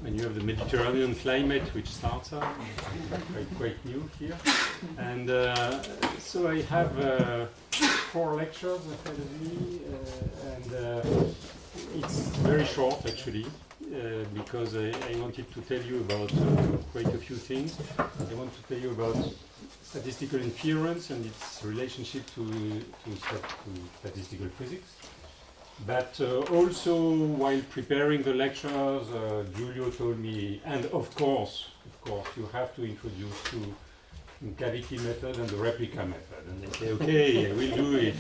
and you have the Mediterranean climate, which starts out quite new here. And so I have 4 lectures ahead of me, and it's very short actually, because I wanted to tell you about quite a few things. I want to tell you about statistical inference and its relationship to statistical physics. But also, while preparing the lectures, Giulio told me, and of course, you have to introduce to cavity method and the replica method. And I say, okay, I will do it,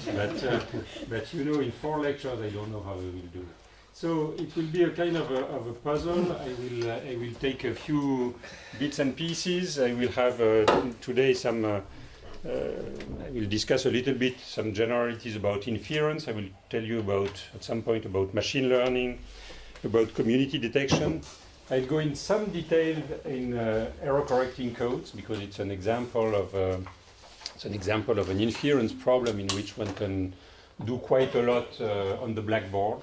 but you know, in 4 lectures, I don't know how I will do it. So it will be a kind of a puzzle. I will take a few bits and pieces. I will have today some. I will discuss a little bit some generalities about inference. I will tell you at some point about machine learning, about community detection. I'll go in some detail in error correcting codes, because it's an example of an inference problem in which one can do quite a lot on the blackboard.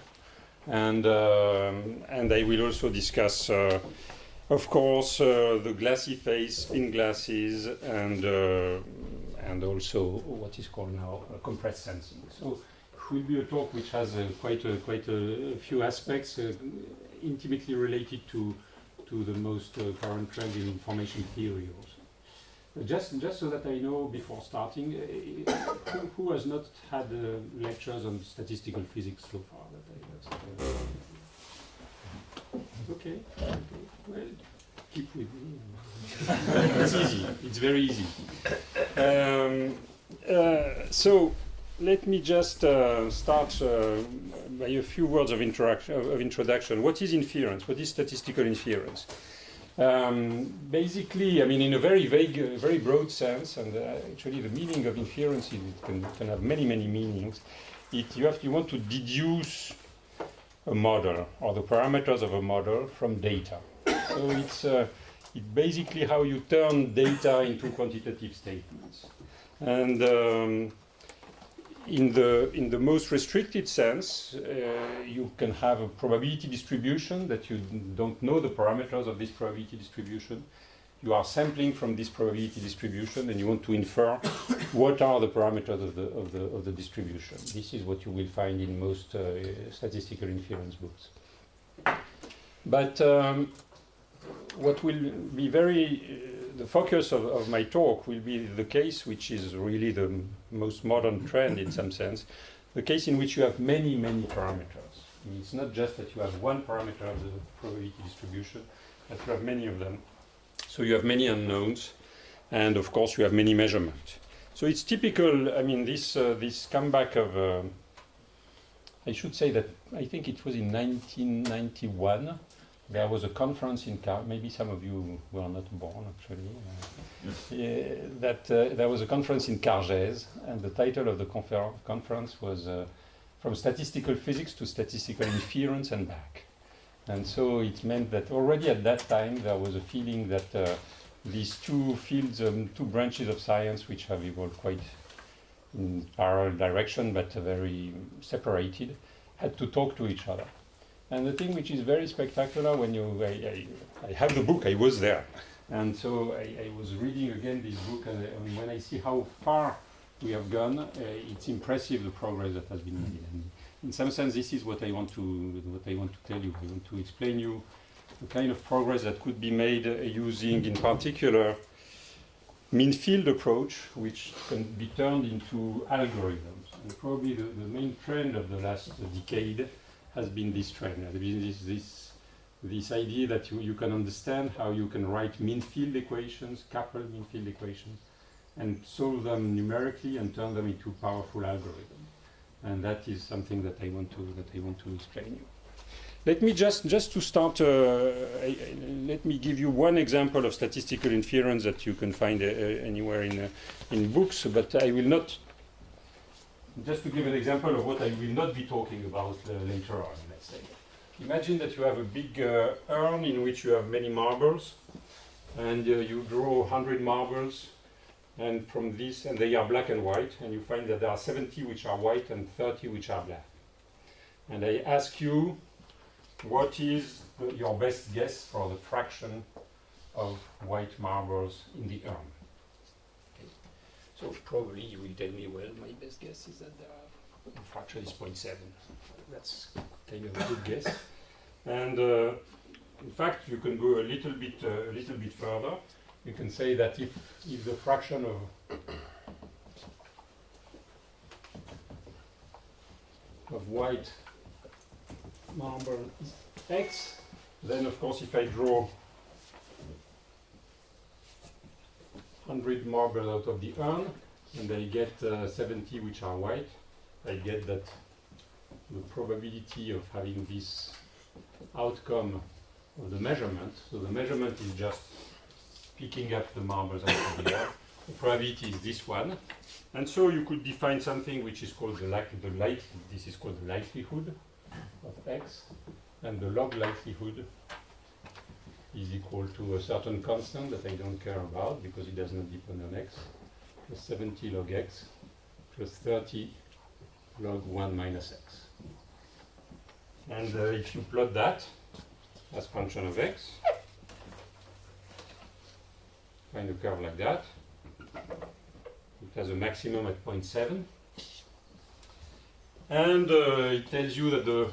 And I will also discuss, of course, the glassy phase, spin glasses, and also what is called now compressed sensing. So it will be a talk which has quite a few aspects intimately related to the most current trend in information theory also. Just so that I know before starting, who has not had lectures on statistical physics so far? Okay. Well, keep with me. It's easy. It's very easy. So let me just start by a few words of introduction. What is inference? What is statistical inference? Basically, I mean, in a very vague, very broad sense, and actually the meaning of inference can have many meanings. You want to deduce a model or the parameters of a model from data. So it's basically how you turn data into quantitative statements. And in the most restricted sense, you can have a probability distribution that you don't know the parameters of this probability distribution. You are sampling from this probability distribution, and you want to infer what are the parameters of the distribution. This is what you will find in most statistical inference books. But what will be the focus of my talk will be the case which is really the most modern trend in some sense, the case in which you have many parameters. I mean, it's not just that you have one parameter of the probability distribution, but you have many of them. So you have many unknowns, and of course you have many measurements. So it's typical, I mean, this comeback of, I should say that I think it was in 1991. There was a conference in maybe some of you were not born actually, there was a conference in Cargèse, and the title of the conference was From Statistical Physics to Statistical Inference and Back. And so it meant that already at that time there was a feeling that these two fields, two branches of science which have evolved quite in parallel direction but very separated, had to talk to each other. And the thing which is very spectacular when I have the book, I was there. And so I was reading again this book, and when I see how far we have gone, it's impressive the progress that has been made. And in some sense, this is what I want to tell you. I want to explain you the kind of progress that could be made using, in particular, mean field approach, which can be turned into algorithms. And probably the main trend of the last decade has been this trend. This idea that you can understand how you can write mean field equations, couple mean field equations, and solve them numerically and turn them into powerful algorithms. And that is something that I want to explain you. Let me just to start. Let me give you one example of statistical inference that you can find anywhere in books. But I will not. Just to give an example of what I will not be talking about later on. Let's say, imagine that you have a big urn in which you have many marbles, and you draw 100 marbles. And from this, and they are black and white, and you find that there are 70 which are white and 30 which are black. And I ask you, what is your best guess for the fraction of white marbles in the urn. Okay. So probably you will tell me, well, my best guess is that the fraction is 0.7. That's kind of a good guess. And in fact, you can go a little bit further. You can say that if the fraction of white marble is x, then of course if I draw 100 marbles out of the urn and I get 70 which are white, I get that the probability of having this outcome of the measurement, so the measurement is just picking up the marbles out of the urn, the probability is this one, and so you could define something which is called this is called the likelihood of x, and the log likelihood is equal to a certain constant that I don't care about because it does not depend on x, plus 70 log x plus 30 log 1 minus x. And if you plot that as function of x, find a curve like that. It has a maximum at 0.7. And it tells you that the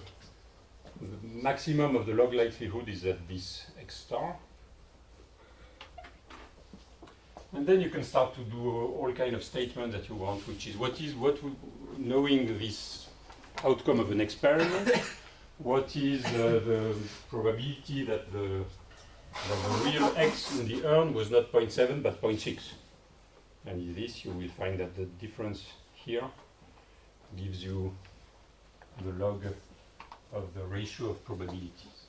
maximum of the log likelihood is at this x star. And then you can start to do all kind of statements that you want, which is knowing this outcome of an experiment, what is the probability that the real x in the urn was not 0.7 but 0.6. And in this you will find that the difference here gives you the log of the ratio of probabilities.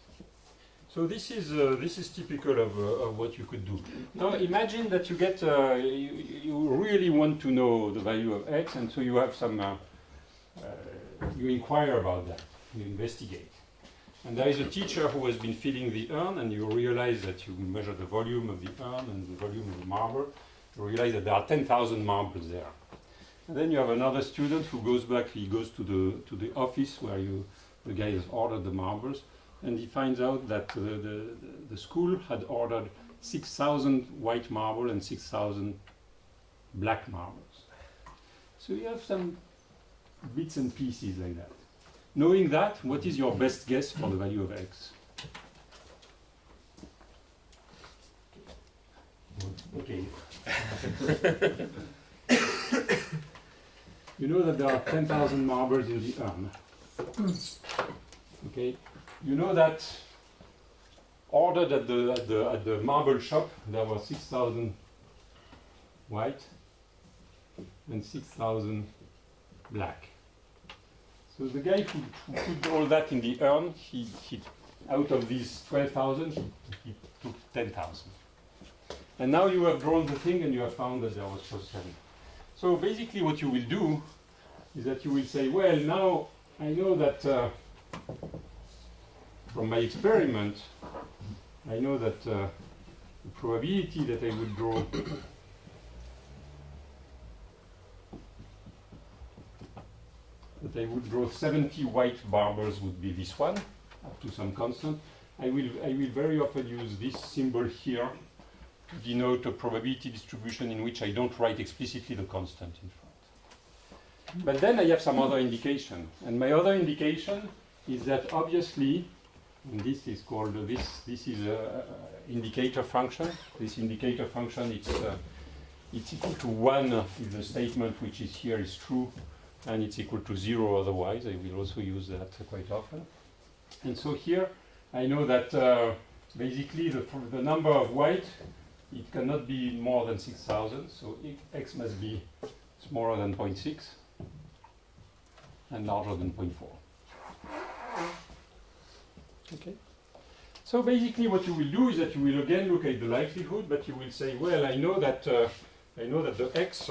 So this is typical of what you could do. Now imagine that you get you really want to know the value of x, and so you have some you inquire about that, you investigate. And there is a teacher who has been filling the urn, and you realize that you measure the volume of the urn and the volume of the marble. You realize that there are 10,000 marbles there. And then you have another student who goes back, he goes to the office where the guy has ordered the marbles, and he finds out that the school had ordered 6,000 white marble and 6,000 black marbles. So you have some bits and pieces like that. Knowing that, what is your best guess for the value of x? Okay. You know that there are 10,000 marbles in the urn. Okay. You know that ordered at the marble shop there were 6,000 white and 6,000 black. So the guy who put all that in the urn, he out of these 12,000, he took 10,000. And now you have drawn the thing and you have found that there was +7. So basically what you will do is that you will say, well, now I know that from my experiment, I know that the probability that I would draw that I would draw 70 white marbles would be this one, up to some constant. I will very often use this symbol here to denote a probability distribution in which I don't write explicitly the constant in front. But then I have some other indication, and my other indication is that obviously, and this is called this is a indicator function. This indicator function it's equal to 1 if the statement which is here is true, and it's equal to 0 otherwise. I will also use that quite often. And so here I know that basically the number of white, it cannot be more than 6,000, so x must be smaller than 0.6 and larger than 0.4. Okay. So basically what you will do is that you will again look at the likelihood, but you will say, well, I know that the x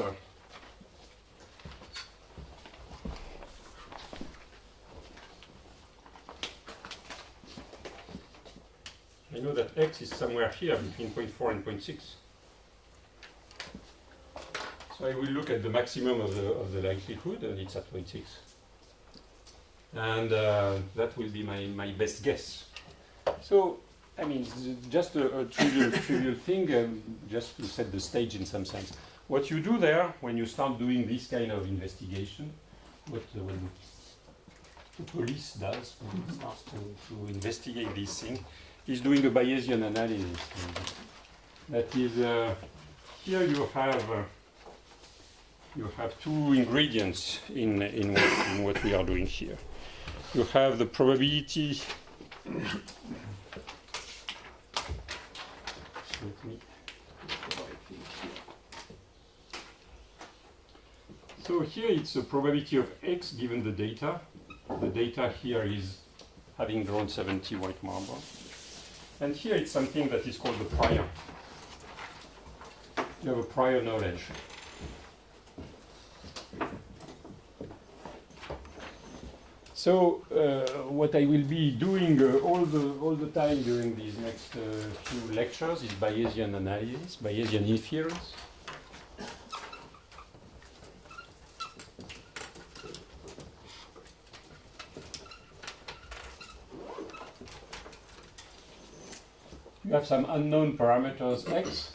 I know that x is somewhere here between 0.4 and 0.6. So I will look at the maximum of the likelihood, and it's at 0.6. And that will be my best guess. So, I mean, just a trivial thing, just to set the stage in some sense. What you do there, when you start doing this kind of investigation, when the police does, when it starts to investigate this thing, is doing a Bayesian analysis. That is, here you have two ingredients in what we are doing here. You have the probability. So here it's a probability of x given the data. The data here is having drawn 70 white marble. And here it's something that is called the prior. You have a prior knowledge. So what I will be doing all the time during these next few lectures is Bayesian analysis, Bayesian inference. You have some unknown parameters x.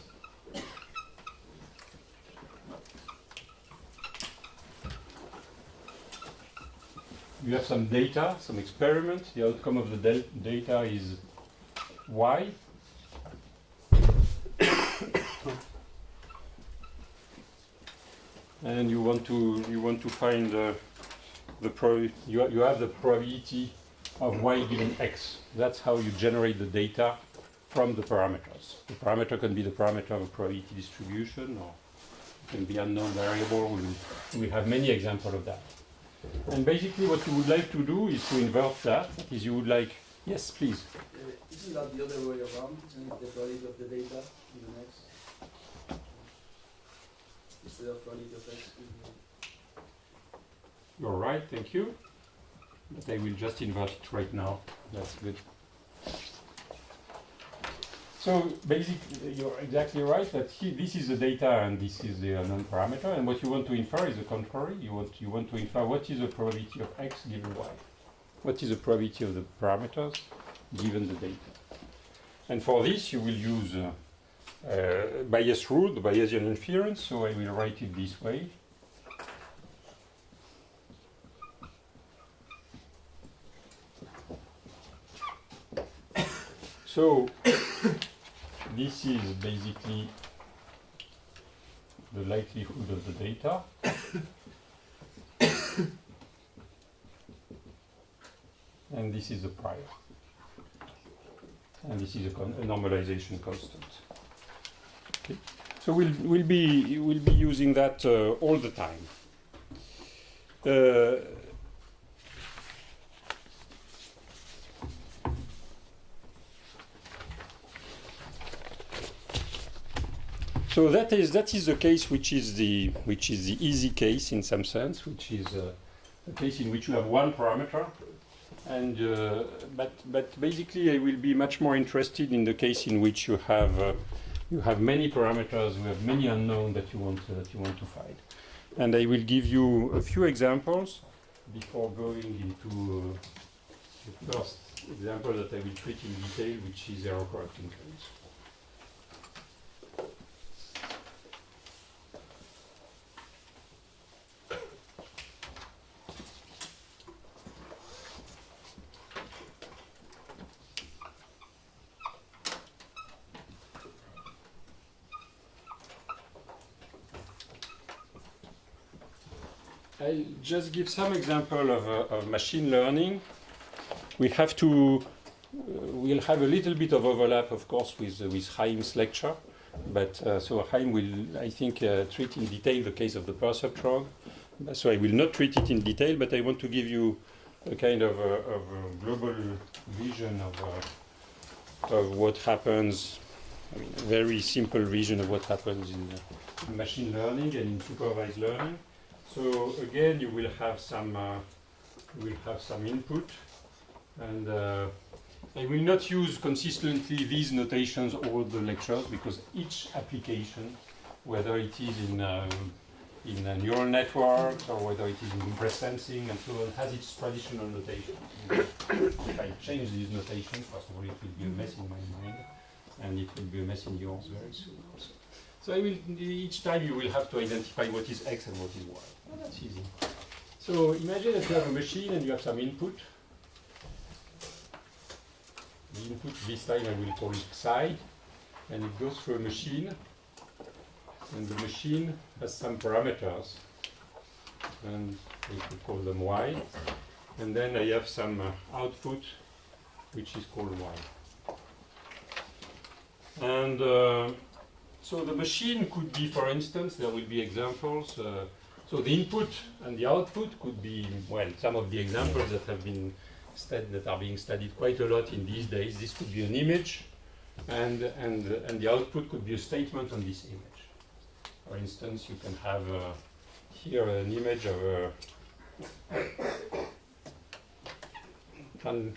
You have some data, some experiment. The outcome of the data is y. And you want to find you have the probability of y given x. That's how you generate the data from the parameters. The parameter can be the parameter of a probability distribution, or it can be unknown variable. We have many examples of that. And basically what you would like to do is to invert that. Is you would like, yes, please. Isn't that the other way around? Isn't it the probability of the data given x? Instead of probability of x given. You're right, thank you. But I will just invert it right now. That's good. So basically, you're exactly right that this is the data and this is the unknown parameter. And what you want to infer is the contrary. You want to infer what is the probability of x given y. What is the probability of the parameters given the data. And for this, you will use Bayes rule, the Bayesian inference. So I will write it this way. So this is basically the likelihood of the data. And this is the prior. And this is a normalization constant. Okay. So we'll be using that all the time. So that is the case which is the easy case in some sense, which is a case in which you have one parameter, and but basically I will be much more interested in the case in which you have many parameters, you have many unknowns that you want to find, and I will give you a few examples before going into the first example that I will treat in detail, which is error correcting case. I'll just give some example of machine learning. We'll have a little bit of overlap, of course, with Chaim's lecture, but so Chaim will, I think, treat in detail the case of the perceptrog. So I will not treat it in detail, but I want to give you a kind of a global vision of what happens. I mean, a very simple vision of what happens in machine learning and in supervised learning. So again, you will have some input, and I will not use consistently these notations all the lectures, because each application, whether it is in neural networks, or whether it is in impress sensing and so on, has its traditional notation. If I change these notations, first of all, it will be a mess in my mind, and it will be a mess in yours very soon also. So each time you will have to identify what is X and what is Y. Well, that's easy. So imagine that you have a machine and you have some input. The input, this time I will call it psi, and it goes through a machine, and the machine has some parameters, and we could call them Y, and then I have some output, which is called Y. And so the machine could be, for instance, there will be examples, so the input and the output could be, well, some of the examples that have been that are being studied quite a lot in these days. This could be an image, and the output could be a statement on this image. For instance, you can have here an image of a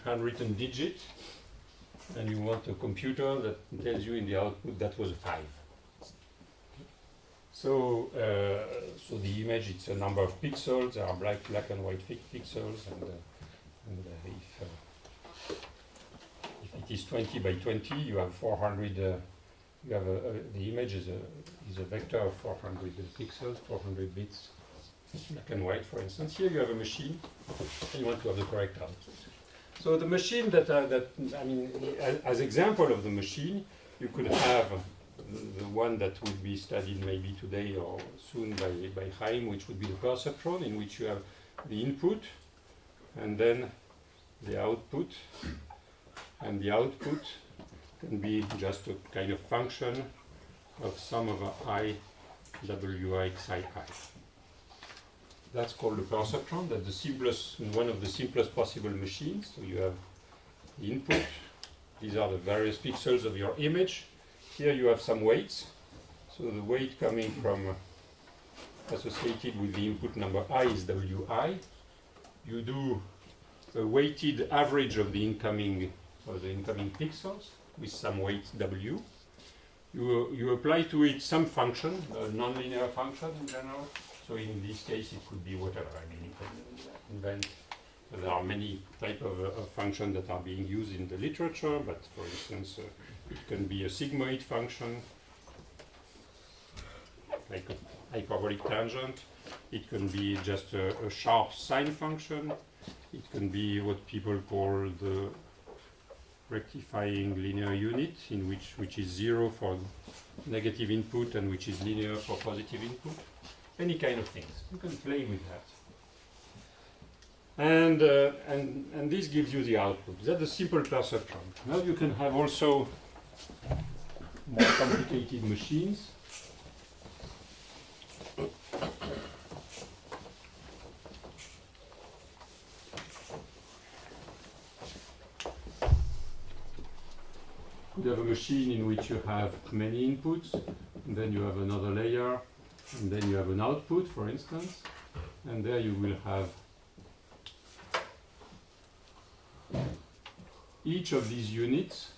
handwritten digit, and you want a computer that tells you in the output that was a 5. So, so the image, it's a number of pixels. There are black and white pixels, and if it is 20 by 20, you have 400. You have the image is a vector of 400 pixels, 400 bits, black and white, for instance. Here you have a machine, and you want to have the correct output. So the machine as example of the machine, you could have the one that would be studied maybe today or soon by Chaim, which would be the perceptron, in which you have the input and then the output, and the output can be just a kind of function of sum over I wi psi I. That's called the perceptron. That's the simplest, one of the simplest possible machines. So you have the input. These are the various pixels of your image. Here you have some weights. So the weight coming from associated with the input number I is wi. You do a weighted average of the incoming pixels with some weight w. You apply to it some function, a nonlinear function in general. So in this case, it could be whatever. I mean, you can invent. There are many types of functions that are being used in the literature, but for instance, it can be a sigmoid function, like a hyperbolic tangent. It can be just a sharp sine function. It can be what people call the rectifying linear unit, in which is 0 for negative input and which is linear for positive input. Any kind of things. You can play with that. And this gives you the output. That's a simple perceptron. Now you can have also more complicated machines. You have a machine in which you have many inputs, and then you have another layer, and then you have an output, for instance, and there you will have each of these units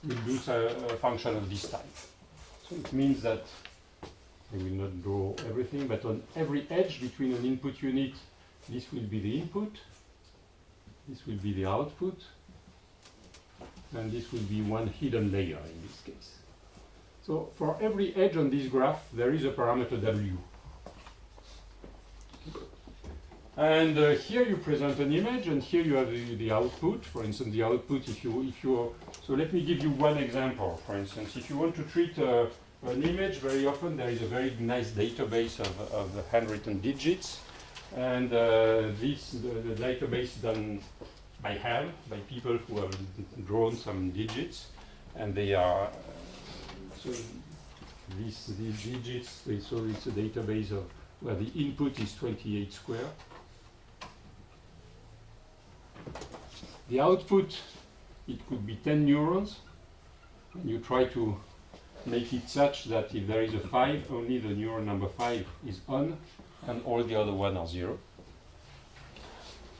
will do a function of this type. So it means that I will not draw everything, but on every edge between an input unit, this will be the input, this will be the output, and this will be one hidden layer in this case. So for every edge on this graph, there is a parameter W. And here you present an image, and here you have the output. For instance, the output, so let me give you one example. For instance, if you want to treat an image, very often there is a very nice database of handwritten digits, and the database done by hand, by people who have drawn some digits, and they are so these digits. So it's a database of where the input is 28 square. The output, it could be 10 neurons, and you try to make it such that if there is a 5, only the neuron number 5 is on, and all the other ones are 0.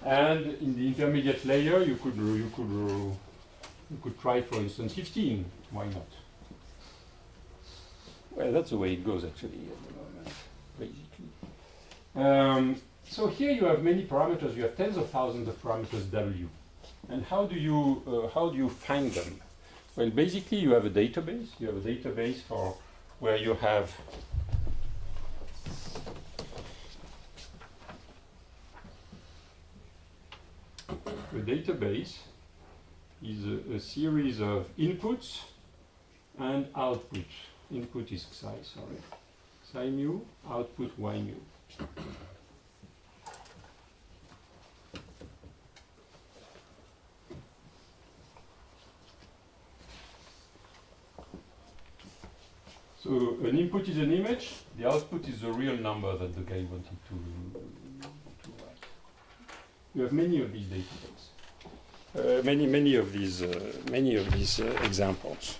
And in the intermediate layer, you could try, for instance, 15. Why not? Well, that's the way it goes actually at the moment, basically. So here you have many parameters. You have tens of thousands of parameters W. And how do you find them? Well, basically you have a database. You have a database for where you have a database is a series of inputs and outputs. Input is psi, sorry. Psi mu, output y mu. So an input is an image, the output is the real number that the guy wanted to write. You have many of these databases, many of these examples.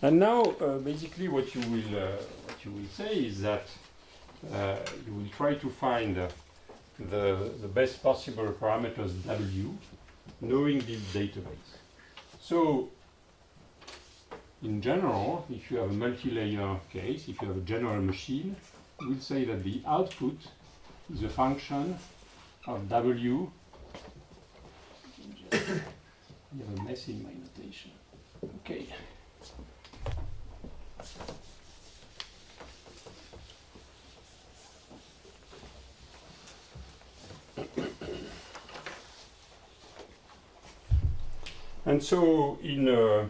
And now, basically, what you will say is that you will try to find the best possible parameters W, knowing this database. So, in general, if you have a multi-layer case, if you have a general machine, we'll say that the output is a function of W. I have a mess in my notation. Okay. And so you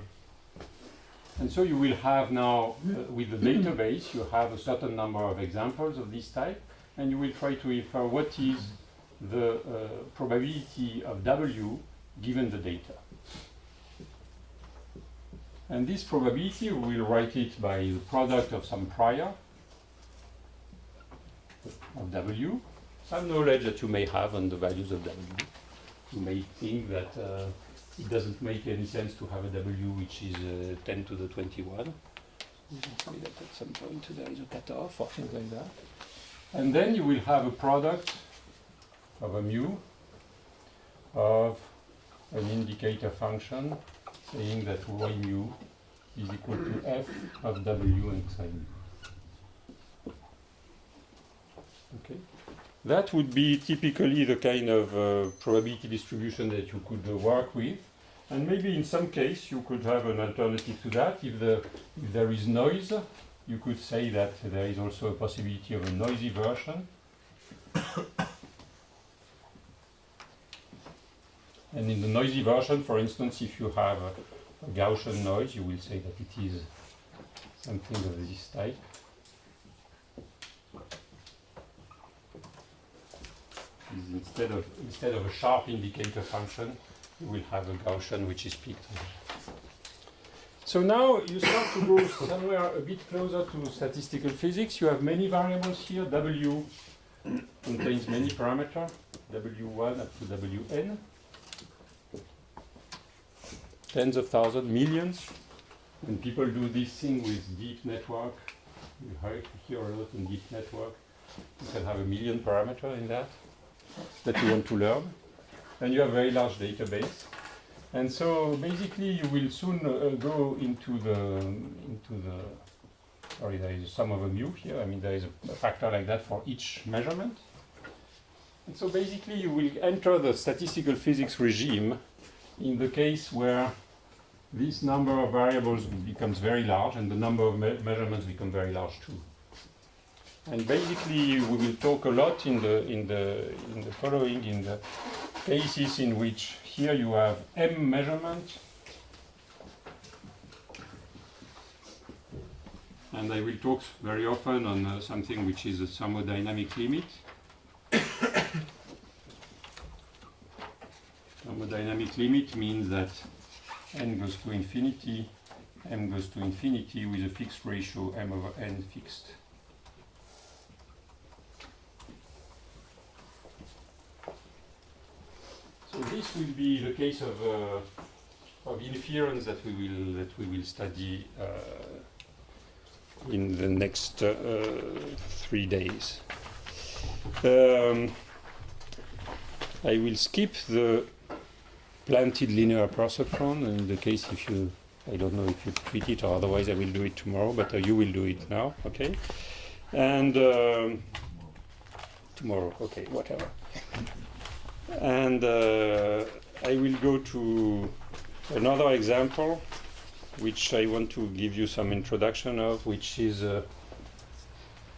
will have now, with the database, you have a certain number of examples of this type, and you will try to infer what is the probability of W given the data. And this probability, we will write it by the product of some prior of W, some knowledge that you may have on the values of W. You may think that it doesn't make any sense to have a W which is 10 to the 21. You can say that at some point there is a cutoff or things like that. And then you will have a product of a mu of an indicator function saying that y mu is equal to f of W and psi mu. Okay. That would be typically the kind of probability distribution that you could work with. And maybe in some case you could have an alternative to that. If there is noise, you could say that there is also a possibility of a noisy version. And in the noisy version, for instance, if you have a Gaussian noise, you will say that it is something of this type. Instead of a sharp indicator function, you will have a Gaussian which is peaked. So now you start to go somewhere a bit closer to statistical physics. You have many variables here. W contains many parameters, W1 up to Wn. Tens of thousands, millions. When people do this thing with deep network, you hear a lot in deep network, you can have 1 million parameters in that you want to learn. And you have a very large database. And so basically you will soon go into the, sorry, there is a sum of a mu here. I mean, there is a factor like that for each measurement. And so basically you will enter the statistical physics regime in the case where this number of variables becomes very large and the number of measurements become very large too. And basically we will talk a lot in the following, in the cases in which here you have m measurement, and I will talk very often on something which is a thermodynamic limit. Thermodynamic limit means that n goes to infinity, m goes to infinity with a fixed ratio m over n fixed. So this will be the case of inference that we will study in the next 3 days. I will skip the planted linear perceptron in the case if you, I don't know if you treat it or otherwise I will do it tomorrow, but you will do it now, okay? And to tomorrow. Okay, whatever. And I will go to another example, which I want to give you some introduction of, which is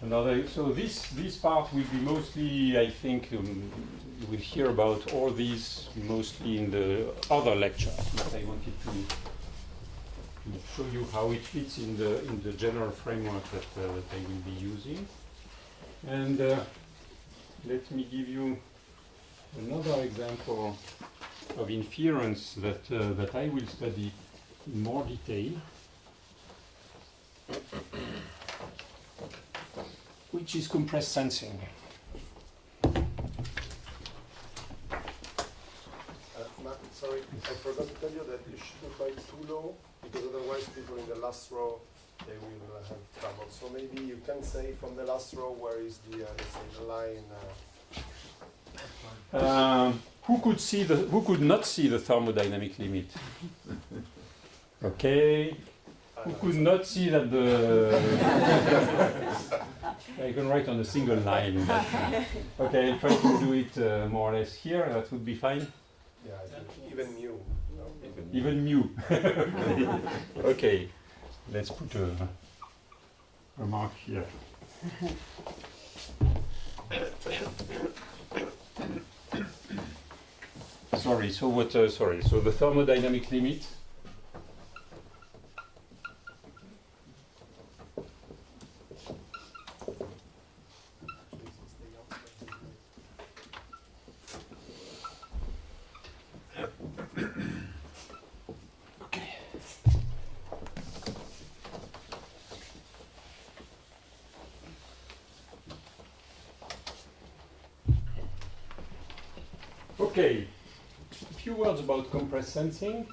another. So this part will be mostly, I think, you will hear about all these mostly in the other lecture. But I wanted to show you how it fits in the general framework that I will be using. And let me give you another example of inference that I will study in more detail, which is compressed sensing. Martin, sorry, I forgot to tell you that you shouldn't write too low, because otherwise people in the last row, they will have trouble. So maybe you can say from the last row where is the, let's say, the line. Who could not see the thermodynamic limit? Okay. Who could not see that the... I can write on a single line. But, okay, I'll try to do it more or less here. That would be fine. Yeah, I think even mu. No? Even mu. Okay, let's put a mark here. Sorry, so what, sorry, so the thermodynamic limit. Okay. Okay. A few words about compressed sensing.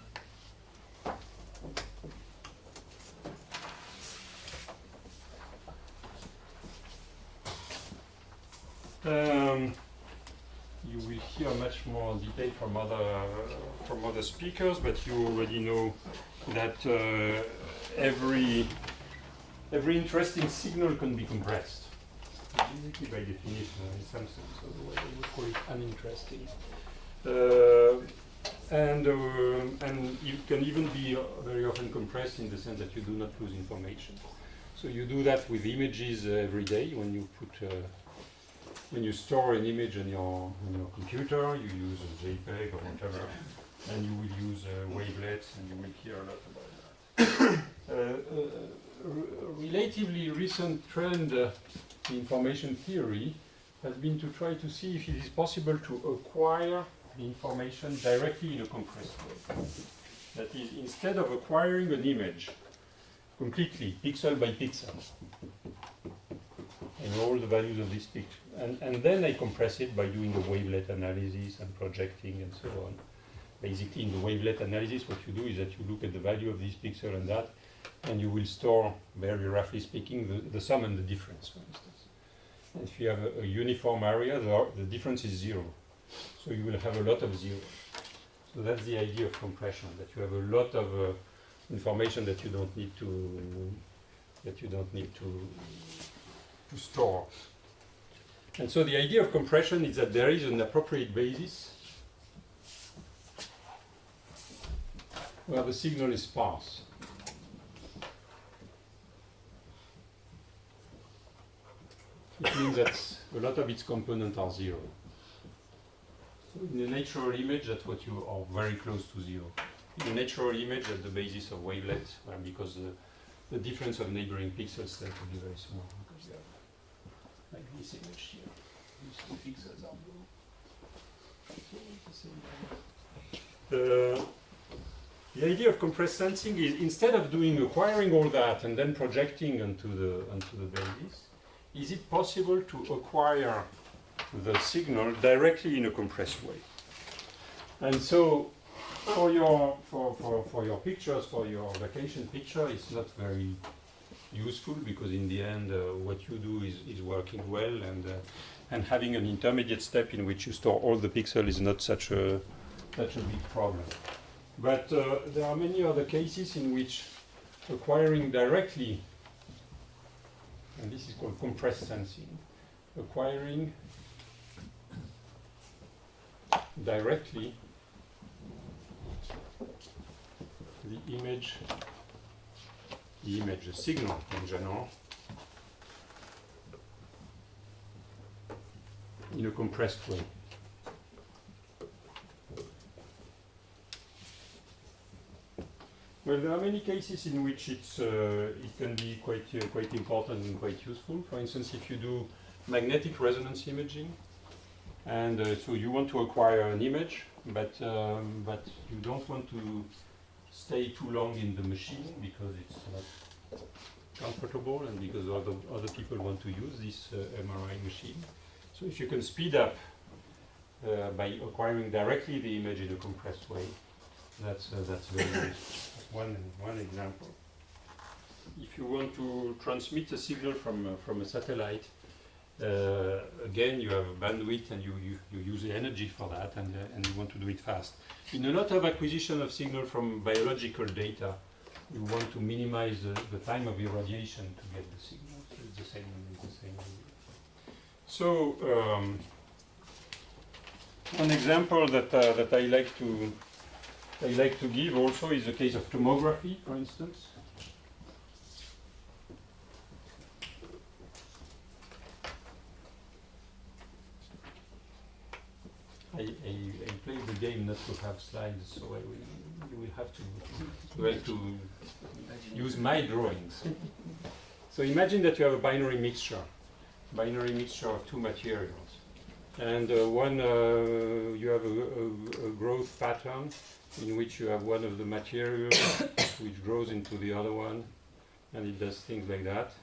You will hear much more detail from other speakers, but you already know that every interesting signal can be compressed. Basically, by definition, in some sense, otherwise I would call it uninteresting. And it can even be very often compressed in the sense that you do not lose information. So you do that with images every day. When you when you store an image on your computer, you use a JPEG or whatever, and you will use wavelets, and you will hear a lot about that. Relatively recent trend in information theory has been to try to see if it is possible to acquire the information directly in a compressed way. That is, instead of acquiring an image completely, pixel by pixel, and all the values of this picture, and then I compress it by doing a wavelet analysis and projecting and so on. Basically, in the wavelet analysis, what you do is that you look at the value of this pixel and that, and you will store, very roughly speaking, the sum and the difference, for instance. And if you have a uniform area, the difference is zero. So you will have a lot of zero. So that's the idea of compression, that you have a lot of information that you don't need to store. And so the idea of compression is that there is an appropriate basis where the signal is sparse. It means that a lot of its components are zero. So in a natural image, that's what you are very close to zero. In a natural image, at the basis of wavelets, because the difference of neighboring pixels tend to be very small. Because they are like this image here. These two pixels are blue. The idea of compressed sensing is, instead of acquiring all that and then projecting onto the basis, is it possible to acquire the signal directly in a compressed way? And so, for your pictures, for your vacation picture, it's not very useful, because in the end, what you do is working well, and having an intermediate step in which you store all the pixels is not such a big problem. But there are many other cases in which acquiring directly, and this is called compressed sensing, acquiring directly the image, the signal in general, in a compressed way. Well, there are many cases in which it can be quite important and quite useful. For instance, if you do magnetic resonance imaging, and so you want to acquire an image, but you don't want to stay too long in the machine because it's not comfortable and because other people want to use this MRI machine. So if you can speed up by acquiring directly the image in a compressed way, that's very good. One example. If you want to transmit a signal from a satellite, again you have bandwidth and you use the energy for that, and you want to do it fast. In a lot of acquisition of signal from biological data, you want to minimize the time of irradiation to get the signal. So it's the same. So one example that I like to give also is the case of tomography, for instance. I played the game not to have slides, so you will have to use my drawings. So imagine that you have a binary mixture of two materials. And you have a growth pattern in which you have one of the materials which grows into the other one, and it does things like that.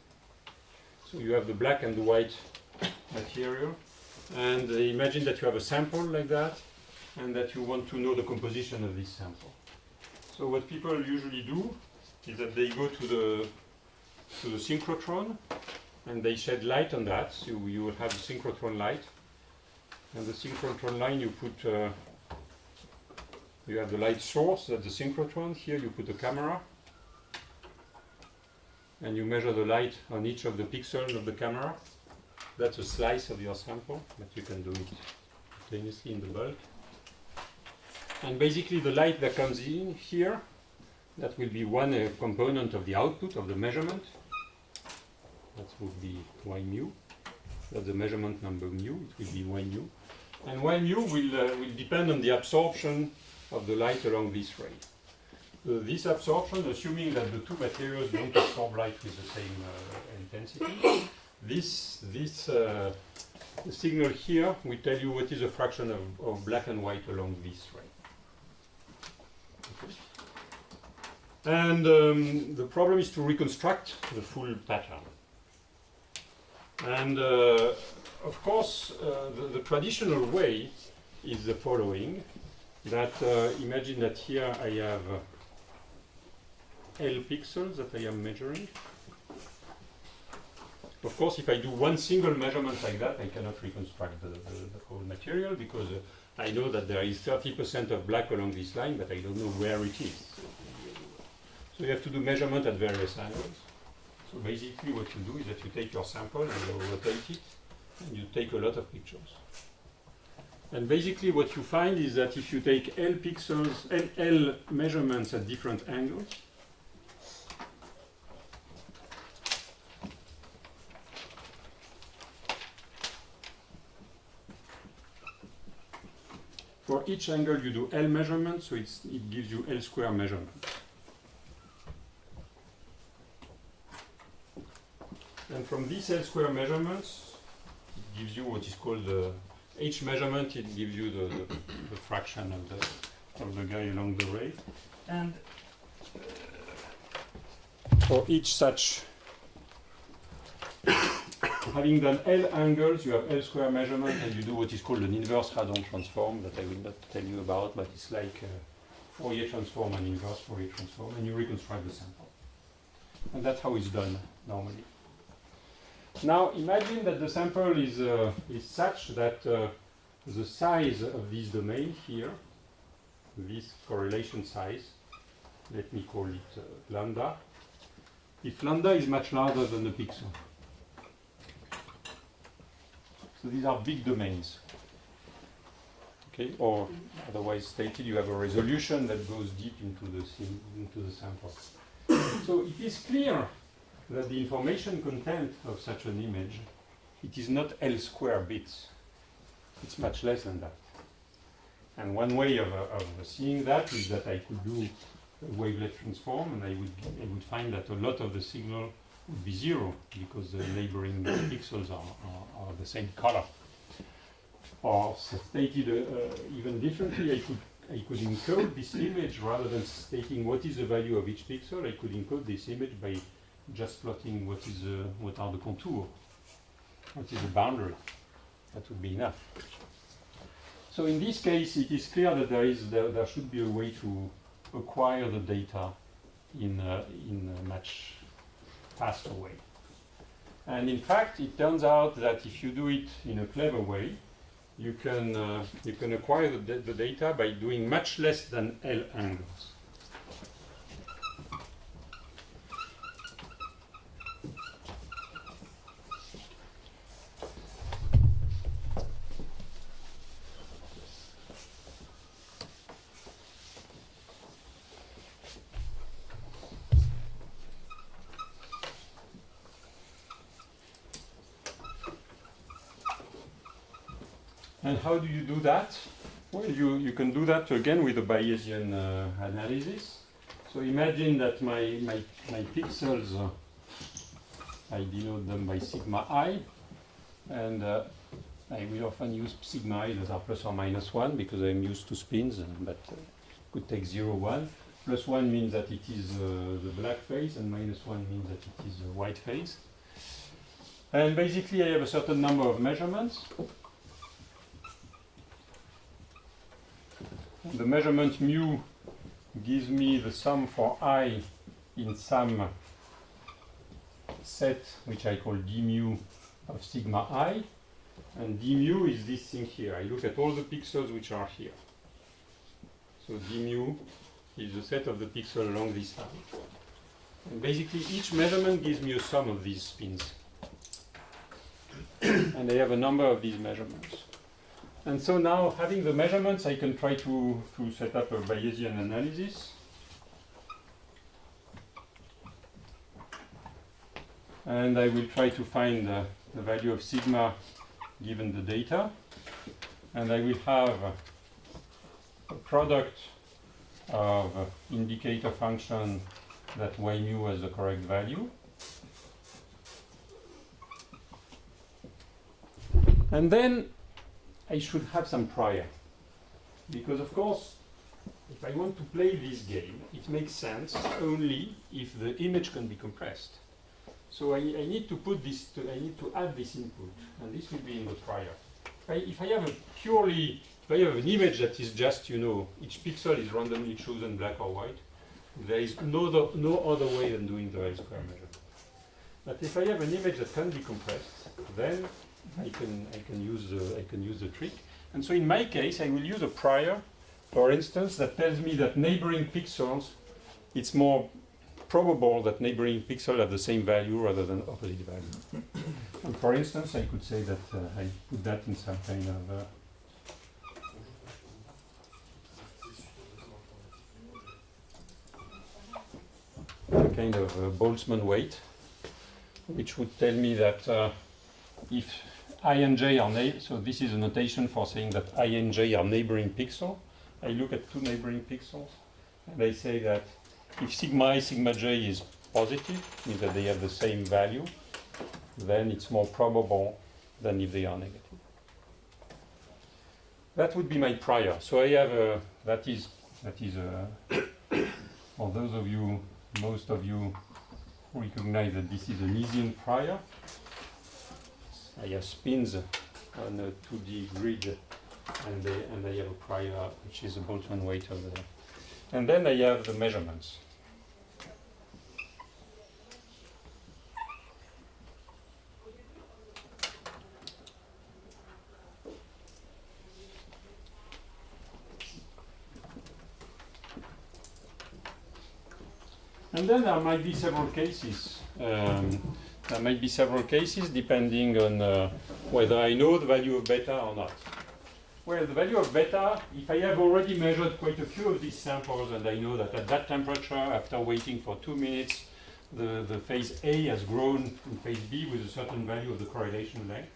So you have the black and the white material, and imagine that you have a sample like that, and that you want to know the composition of this sample. So what people usually do is that they go to the synchrotron, and they shed light on that. So you will have a synchrotron light, and the synchrotron line you put. You have the light source, that's the synchrotron. Here you put a camera, and you measure the light on each of the pixels of the camera. That's a slice of your sample, but you can do it simultaneously in the bulk. And basically the light that comes in here, that will be one component of the output of the measurement. That would be y mu. That's the measurement number mu, it will be y mu. And y mu will depend on the absorption of the light along this ray. This absorption, assuming that the two materials don't absorb light with the same intensity, this signal here will tell you what is the fraction of black and white along this ray. Okay. And the problem is to reconstruct the full pattern. And of course, the traditional way is the following. That imagine that here I have L pixels that I am measuring. Of course, if I do one single measurement like that, I cannot reconstruct the whole material because I know that there is 30% of black along this line, but I don't know where it is. So you have to do measurement at various angles. So basically what you do is that you take your sample and you rotate it, and you take a lot of pictures. And basically what you find is that if you take L pixels, L measurements at different angles, for each angle you do L measurements, so it gives you L square measurements. And from these L square measurements, it gives you what is called the each measurement. It gives you the fraction of the guy along the ray. And for each such, having done L angles, you have L square measurement, and you do what is called an inverse Radon transform that I will not tell you about, but it's like Fourier transform and inverse Fourier transform, and you reconstruct the sample. And that's how it's done normally. Now imagine that the sample is such that the size of this domain here, this correlation size, let me call it lambda, if lambda is much larger than the pixel. So these are big domains. Okay, or otherwise stated, you have a resolution that goes deep into the sample. So it is clear that the information content of such an image, it is not L square bits. It's much less than that. And one way of seeing that is that I could do a wavelet transform, and I would find that a lot of the signal would be zero because the neighboring pixels are the same color. Or stated even differently, I could encode this image rather than stating what is the value of each pixel. I could encode this image by just plotting what are the contours, what is the boundary. That would be enough. So in this case, it is clear that there should be a way to acquire the data in a much faster way. And in fact, it turns out that if you do it in a clever way, you can acquire the data by doing much less than L angles. And how do you do that? Well, you can do that again with a Bayesian analysis. So imagine that my pixels, I denote them by sigma I, and I will often use sigma I that are plus or minus 1 because I'm used to spins, but could take 0, 1. Plus 1 means that it is the black phase, and minus 1 means that it is the white phase. And basically I have a certain number of measurements. The measurement mu gives me the sum for I in some set which I call d mu of sigma I, and d mu is this thing here. I look at all the pixels which are here. So d mu is the set of the pixels along this line. And basically each measurement gives me a sum of these spins. And I have a number of these measurements. And so now, having the measurements, I can try to set up a Bayesian analysis. And I will try to find the value of sigma given the data. And I will have a product of indicator function that y mu has the correct value. And then I should have some prior. Because of course, if I want to play this game, it makes sense only if the image can be compressed. So I need to put this, I need to add this input, and this will be in the prior. If I have an image that is just, each pixel is randomly chosen black or white, there is no other way than doing the L-square measure. But if I have an image that can be compressed, then I can use the trick. And so in my case, I will use a prior, for instance, that tells me that neighboring pixels, it's more probable that neighboring pixels have the same value rather than opposite value. And for instance, I could say that I put that in some kind of Boltzmann weight, which would tell me that if I and j are so this is a notation for saying that I and j are neighboring pixels. I look at two neighboring pixels, and I say that if sigma I, sigma j is positive, means that they have the same value, then it's more probable than if they are negative. That would be my prior. So I have that is for those of you, most of you who recognize that this is an Isian prior. I have spins on a 2D grid, and I have a prior which is a Boltzmann weight over there. And then I have the measurements. And then there might be several cases. There might be several cases depending on whether I know the value of beta or not. Well, the value of beta, if I have already measured quite a few of these samples and I know that at that temperature, after waiting for 2 minutes, the phase A has grown in phase B with a certain value of the correlation length,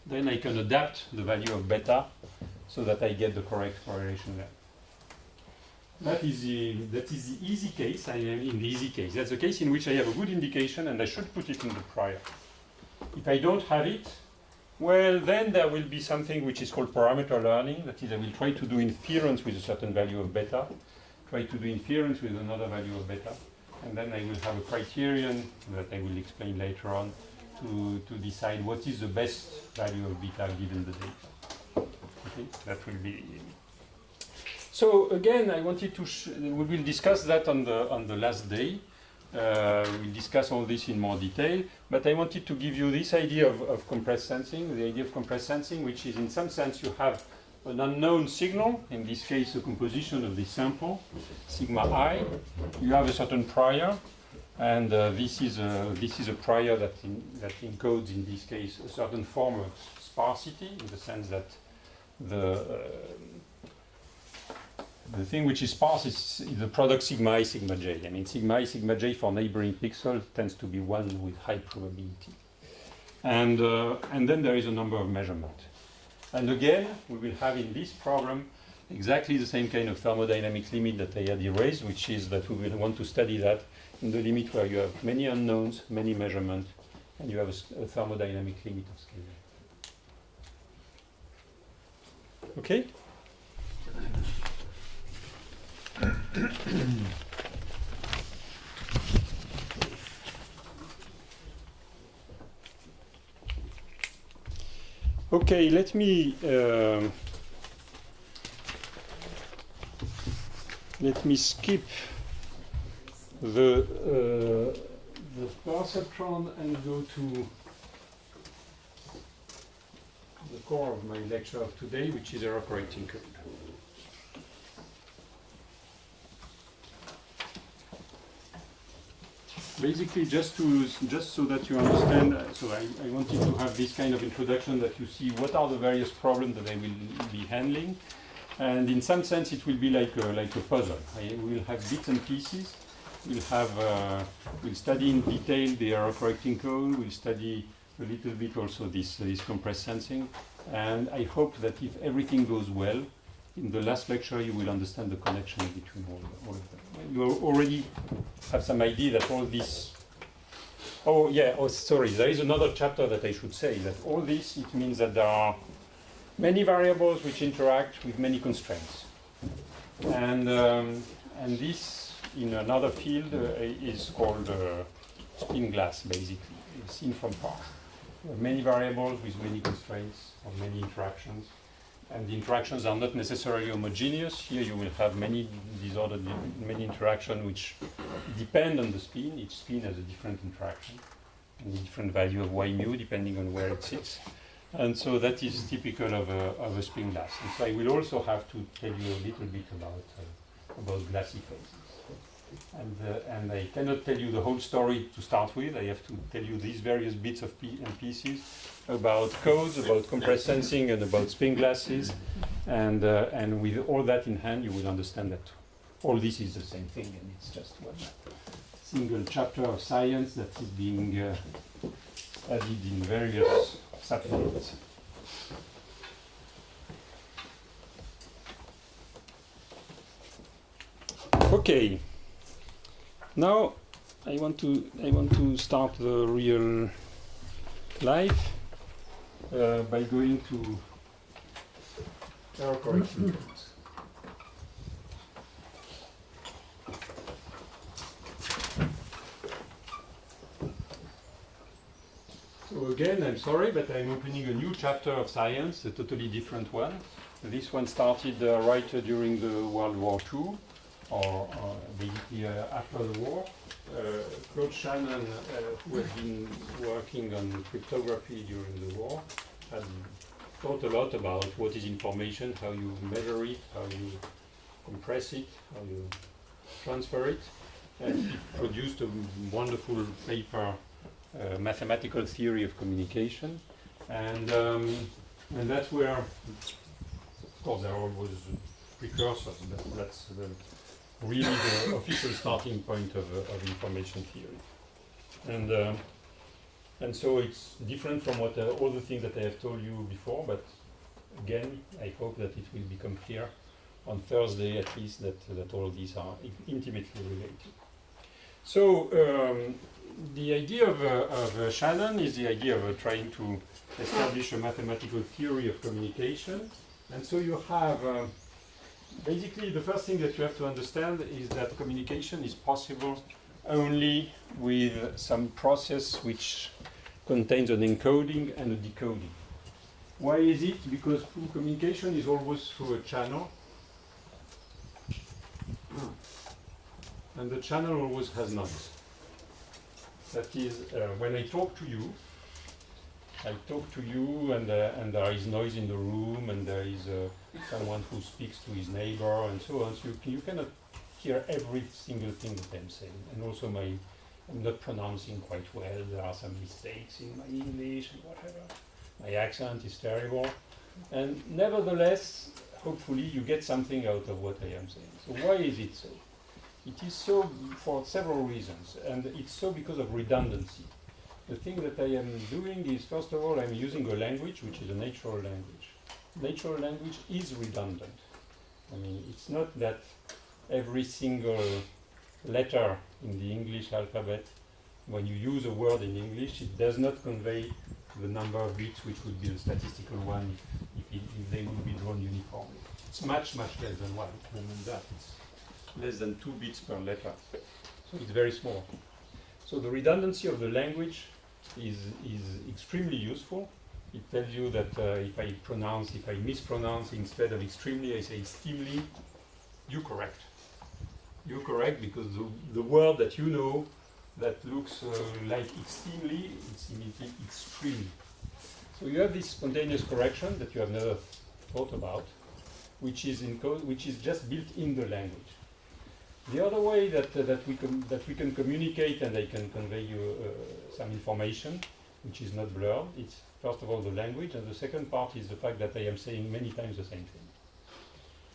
then I can adapt the value of beta so that I get the correct correlation length. That is the easy case. I am in the easy case. That's a case in which I have a good indication and I should put it in the prior. If I don't have it, well, then there will be something which is called parameter learning. That is, I will try to do inference with a certain value of beta, try to do inference with another value of beta, and then I will have a criterion that I will explain later on to decide what is the best value of beta given the data. Okay, that will be. So again, I wanted to. We will discuss that on the last day. We'll discuss all this in more detail, but I wanted to give you this idea of compressed sensing, the idea of compressed sensing, which is in some sense you have an unknown signal, in this case the composition of the sample, sigma I. You have a certain prior, and this is a prior that encodes, in this case, a certain form of sparsity, in the sense that the thing which is sparse is the product sigma I, sigma j. I mean, sigma I, sigma j for neighboring pixel tends to be 1 with high probability. And then there is a number of measurements. And again, we will have in this program exactly the same kind of thermodynamic limit that I had erased, which is that we will want to study that in the limit where you have many unknowns, many measurements, and you have a thermodynamic limit of scaling. Okay? Okay, let me skip the perceptron and go to the core of my lecture of today, which is error correcting code. Basically, just so that you understand, so I wanted to have this kind of introduction that you see what are the various problems that I will be handling, and in some sense it will be like a puzzle. We will have bits and pieces. We'll study in detail the error correcting code. We'll study a little bit also this compressed sensing, and I hope that if everything goes well, in the last lecture you will understand the connection between all of them. You already have some idea that all this. Oh yeah. Oh, sorry. There is another chapter that I should say. That all this, it means that there are many variables which interact with many constraints, and this in another field is called spin glass. Basically, seen from far. Many variables with many constraints or many interactions. And the interactions are not necessarily homogeneous. Here you will have many disordered, many interactions which depend on the spin. Each spin has a different interaction and a different value of y mu depending on where it sits. And so that is typical of a spin glass. And so I will also have to tell you a little bit about glassy phases. And I cannot tell you the whole story to start with. I have to tell you these various bits and pieces about codes, about compressed sensing, and about spin glasses. And with all that in hand, you will understand that all this is the same thing, and it's just one single chapter of science that is being studied in various subfields. Okay. Now I want to start the real life by going to error correction codes. So again, I'm sorry, but I'm opening a new chapter of science, a totally different one. This one started right during the World War II. Or basically after the war. Claude Shannon, who had been working on cryptography during the war, had thought a lot about what is information, how you measure it, how you compress it, how you transfer it. And he produced a wonderful paper, Mathematical Theory of Communication. And that's where course, there are always precursors, but that's really the official starting point of information theory. And so it's different from what all the things that I have told you before, but again, I hope that it will become clear on Thursday at least that all these are intimately related. So the idea of Shannon is the idea of trying to establish a mathematical theory of communication. And so you have, basically the first thing that you have to understand is that communication is possible only with some process which contains an encoding and a decoding. Why is it? Because communication is always through a channel, and the channel always has noise. That is, when I talk to you, and there is noise in the room, and there is someone who speaks to his neighbor, and so on. So you cannot hear every single thing that I'm saying. And also I'm not pronouncing quite well. There are some mistakes in my English and whatever. My accent is terrible. And nevertheless, hopefully you get something out of what I am saying. So why is it so? It is so for several reasons, and it's so because of redundancy. The thing that I am doing is, first of all, I'm using a language which is a natural language. Natural language is redundant. I mean, it's not that every single letter in the English alphabet, when you use a word in English, it does not convey the number of bits which would be the statistical one if they would be drawn uniformly. It's much, much less than one. Remember that. It's less than 2 bits per letter. So it's very small. So the redundancy of the language is extremely useful. It tells you that if I mispronounce, instead of extremely, I say extremely, you're correct. You're correct because the word that you know that looks like extremely, it's immediately extremely. So you have this spontaneous correction that you have never thought about, which is just built in the language. The other way that we can communicate and I can convey you some information, which is not blurred, it's first of all the language, and the second part is the fact that I am saying many times the same thing.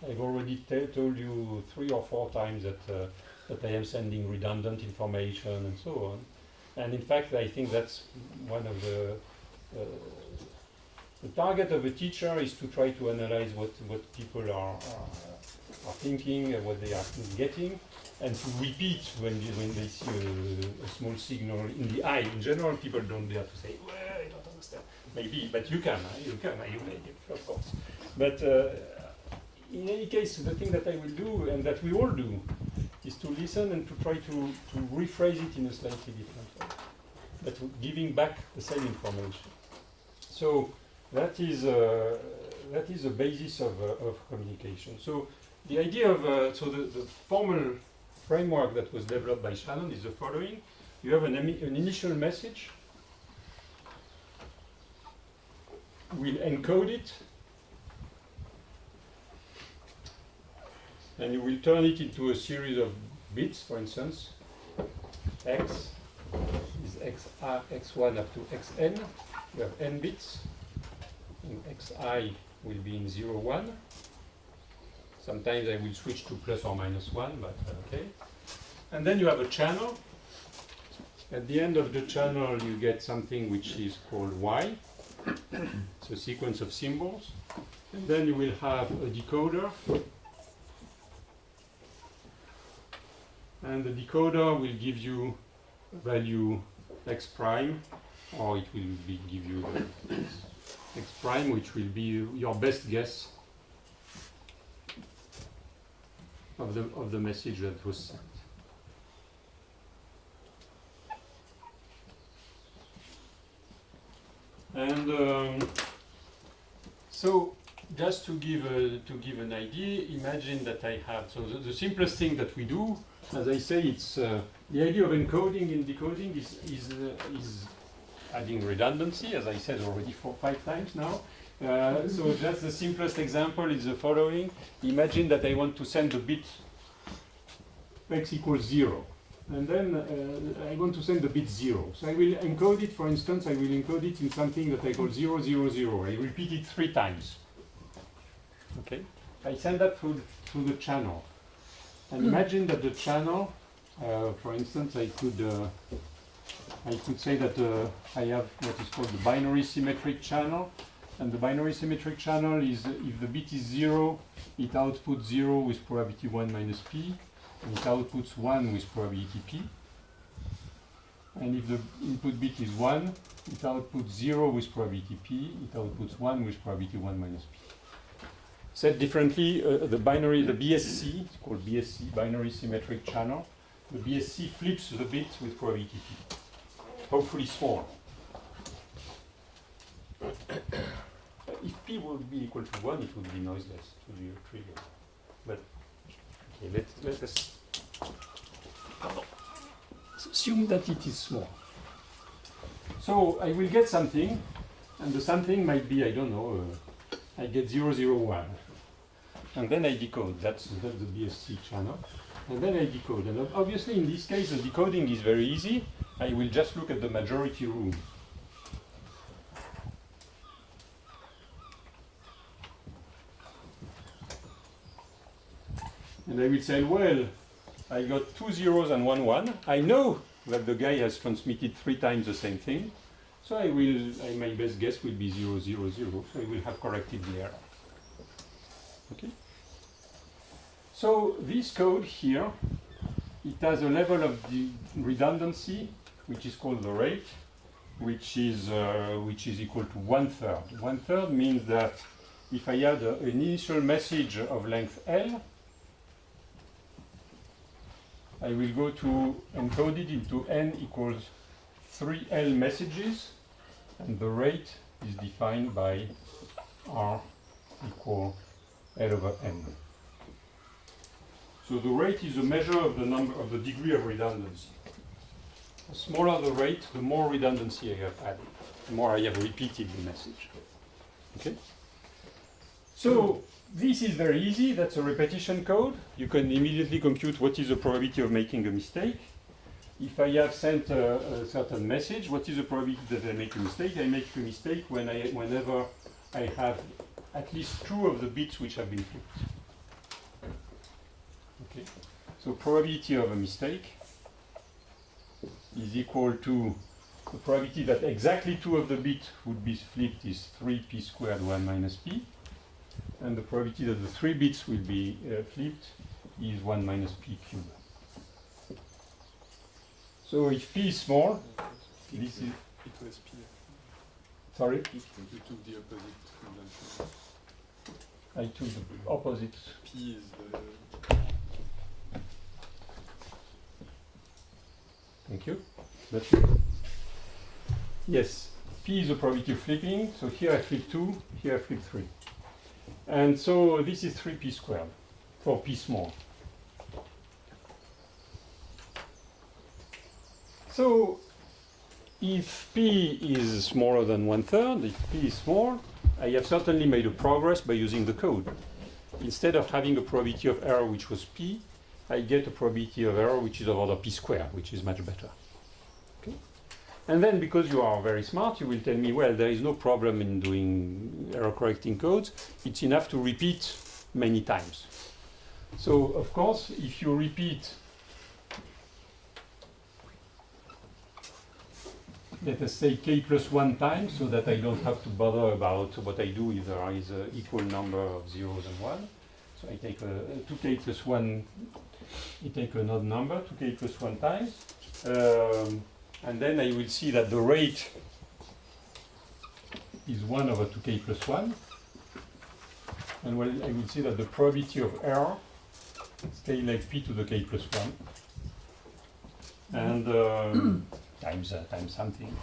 I've already told you 3 or 4 times that I am sending redundant information and so on. And in fact, I think that's one of the target of a teacher is to try to analyze what people are thinking, what they are getting, and to repeat when they see a small signal in the eye. In general, people don't dare to say, well, I don't understand. Maybe, but you can, of course. But in any case, the thing that I will do, and that we all do, is to listen and to try to rephrase it in a slightly different way, but giving back the same information. So that is the basis of communication. So the idea of the formal framework that was developed by Shannon is the following: you have an initial message, we'll encode it, and you will turn it into a series of bits. For instance, x is x1 up to xn. You have n bits, and xi will be in 0, 1. Sometimes I will switch to plus or minus 1, but okay. And then you have a channel. At the end of the channel, you get something which is called y. It's a sequence of symbols. And then you will have a decoder. And the decoder will give you value x prime, or it will give you the x prime, which will be your best guess of the message that was sent. And so, just to give an idea, imagine that I have. So the simplest thing that we do, as I say, it's the idea of encoding and decoding is adding redundancy, as I said already 4 or 5 times now. So just the simplest example is the following. Imagine that I want to send a bit x equals 0. And then I want to send the bit 0. So I will encode it, for instance, I will encode it in something that I call 0, 0, 0. I repeat it 3 times. Okay, I send that through the channel, and imagine that the channel, for instance, I could say that I have what is called the binary symmetric channel, and the binary symmetric channel is if the bit is 0, it outputs 0 with probability 1 minus p, and it outputs 1 with probability p. And if the input bit is 1, it outputs 0 with probability p, it outputs 1 with probability 1 minus p. Said differently, the BSC, it's called BSC, binary symmetric channel, the BSC flips the bit with probability p, hopefully small. If p would be equal to 1, it would be noiseless to the trigger. But, okay, let us assume that it is small. So I will get something, and the something might be, I don't know, I get 001. And then I decode, that's the BSC channel. And then I decode. And obviously in this case the decoding is very easy. I will just look at the majority room. And I will say, well, I got 2 zeros and 1 1. I know that the guy has transmitted 3 times the same thing. So my best guess will be 0 0 0. So I will have corrected the error. Okay. So this code here, it has a level of the redundancy, which is called the rate, which is equal to 1/3. 1/3 means that if I had an initial message of length L, I will go to encode it into n equals 3L messages, and the rate is defined by R equal L over n. So the rate is a measure of the number of the degree of redundancy. The smaller the rate, the more redundancy I have added, the more I have repeated the message. Okay? So this is very easy. That's a repetition code. You can immediately compute what is the probability of making a mistake. If I have sent a certain message, what is the probability that I make a mistake? I make a mistake whenever I have at least 2 of the bits which have been flipped. Okay. So probability of a mistake is equal to the probability that exactly 2 of the bits would be flipped is 3p squared 1 minus p. And the probability that the 3 bits will be flipped is 1 minus p cubed. So if p is small, this is... It was p. Sorry? You took the opposite convention. I took the opposite. P is the... Thank you. That's yes, p is the probability of flipping. So here I flip 2, here I flip 3. And so this is 3p squared for p small. So if p is smaller than 1/3, if p is small, I have certainly made a progress by using the code. Instead of having a probability of error which was p, I get a probability of error which is of order p squared, which is much better. Okay? And then because you are very smart, you will tell me, well, there is no problem in doing error correcting codes. It's enough to repeat many times. So of course, if you repeat, let us say k plus 1 times, so that I don't have to bother about what I do if there is an equal number of zeros and 1. So I take 2k plus 1, I take an odd number, 2k plus 1 times. And then I will see that the rate is 1 over 2k plus 1. And well, I will see that the probability of error stay like p to the k plus 1. And times something,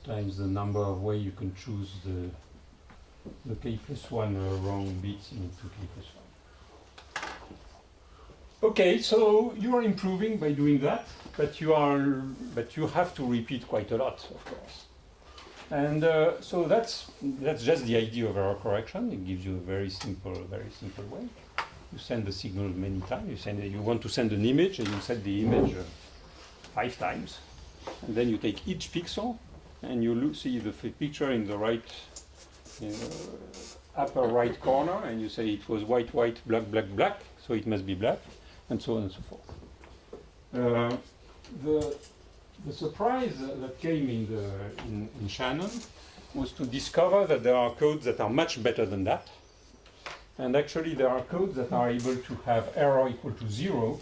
times the number of ways you can choose the k plus 1 wrong bits into k plus 1. Okay, so you are improving by doing that, but you have to repeat quite a lot, of course. And so that's just the idea of error correction. It gives you a very simple way. You send the signal many times. You want to send an image, and you set the image 5 times, and then you take each pixel, and you see the picture in the right upper right corner, and you say it was white, white, black, black, black, so it must be black, and so on and so forth. The surprise that came in Shannon was to discover that there are codes that are much better than that. And actually there are codes that are able to have error equal to 0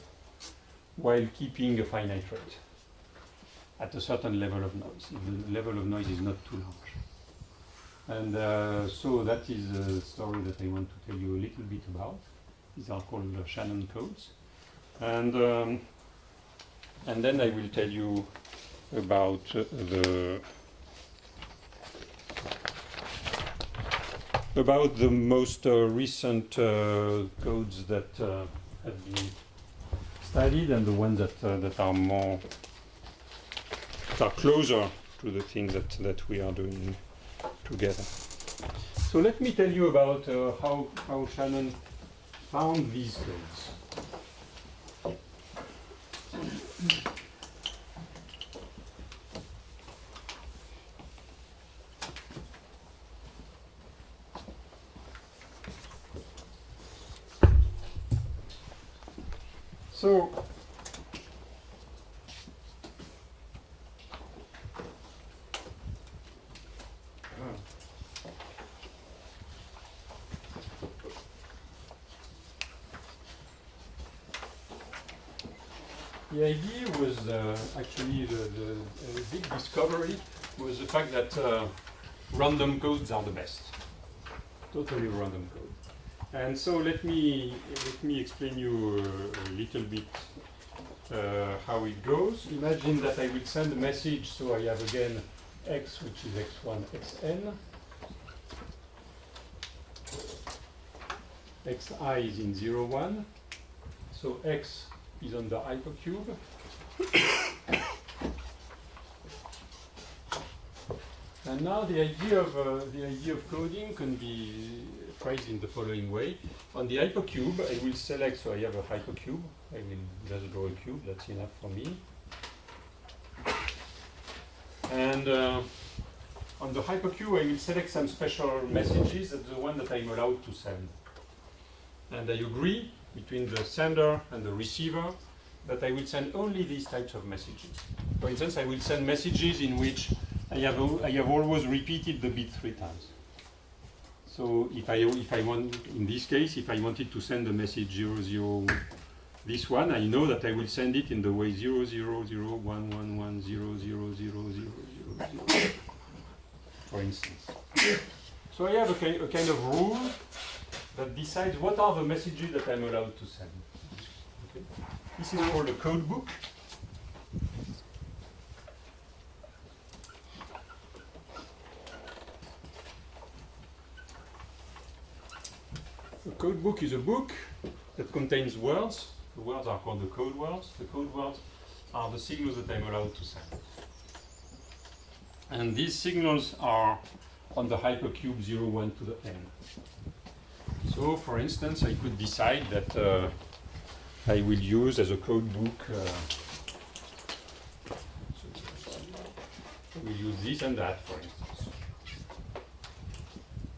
while keeping a finite rate at a certain level of noise, if the level of noise is not too large. And so that is a story that I want to tell you a little bit about. These are called Shannon codes. And then I will tell you about the most recent codes that have been studied, and the ones that are closer to the things that we are doing together. So let me tell you about how Shannon found these codes. So the idea was actually the big discovery was the fact that random codes are the best, totally random code. And so let me explain you a little bit how it goes. Imagine that I will send a message, so I have again x, which is x1, xn. xi is in 0, 1. So x is on the hypercube. And now the idea of coding can be phrased in the following way. On the hypercube, I will select, so I have a hypercube. I will just draw a cube, that's enough for me. And on the hypercube, I will select some special messages, that's the one that I'm allowed to send. And I agree between the sender and the receiver that I will send only these types of messages. For instance, I will send messages in which I have always repeated the bit 3 times. So if I want, in this case, if I wanted to send the message 00, this one, I know that I will send it in the way 0001110000000, for instance. So I have a kind of rule that decides what are the messages that I'm allowed to send. Okay. This is called a code book. A code book is a book that contains words. The words are called the code words. The code words are the signals that I'm allowed to send. And these signals are on the hypercube 0, 1 to the n. So, for instance, I could decide that I will use as a code book, I will use this and that, for instance.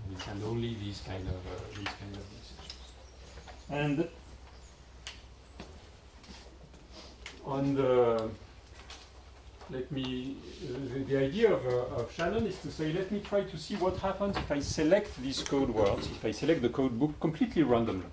We send only these kind of messages. And on the, the idea of Shannon is to say, let me try to see what happens if I select these code words, if I select the code book completely randomly.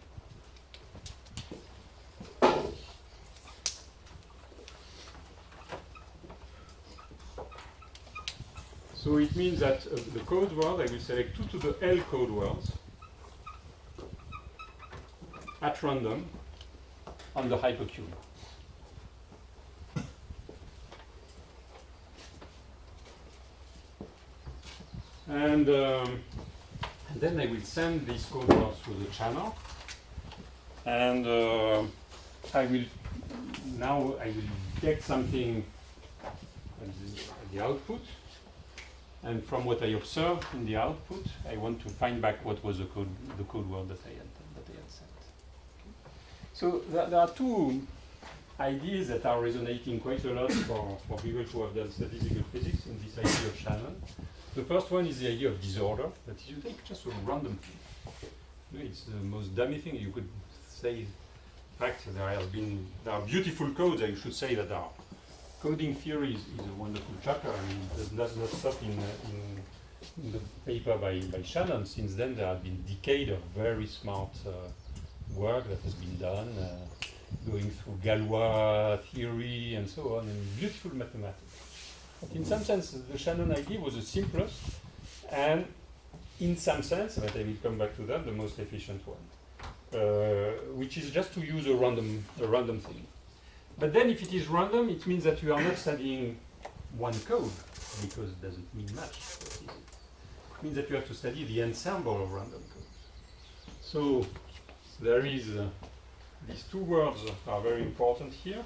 So it means that the code word, I will select 2 to the L code words at random on the hypercube. And then I will send these code words through the channel, and I will get something at the output, and from what I observe in the output, I want to find back what was the code word that I had sent. So there are two ideas that are resonating quite a lot for people who have done statistical physics in this idea of Shannon. The first one is the idea of disorder, that is, you take just a random thing. You know, it's the most dummy thing you could say. In fact, there are beautiful codes. I should say that there are. Coding theory is a wonderful chapter. I mean, it does not stop in the paper by Shannon. Since then, there have been decades of very smart work that has been done, going through Galois theory and so on, and beautiful mathematics. But in some sense, the Shannon idea was the simplest, and in some sense, but I will come back to that, the most efficient one, which is just to use a random thing. But then if it is random, it means that you are not studying one code, because it doesn't mean much. It means that you have to study the ensemble of random codes. So there is, these two words are very important here.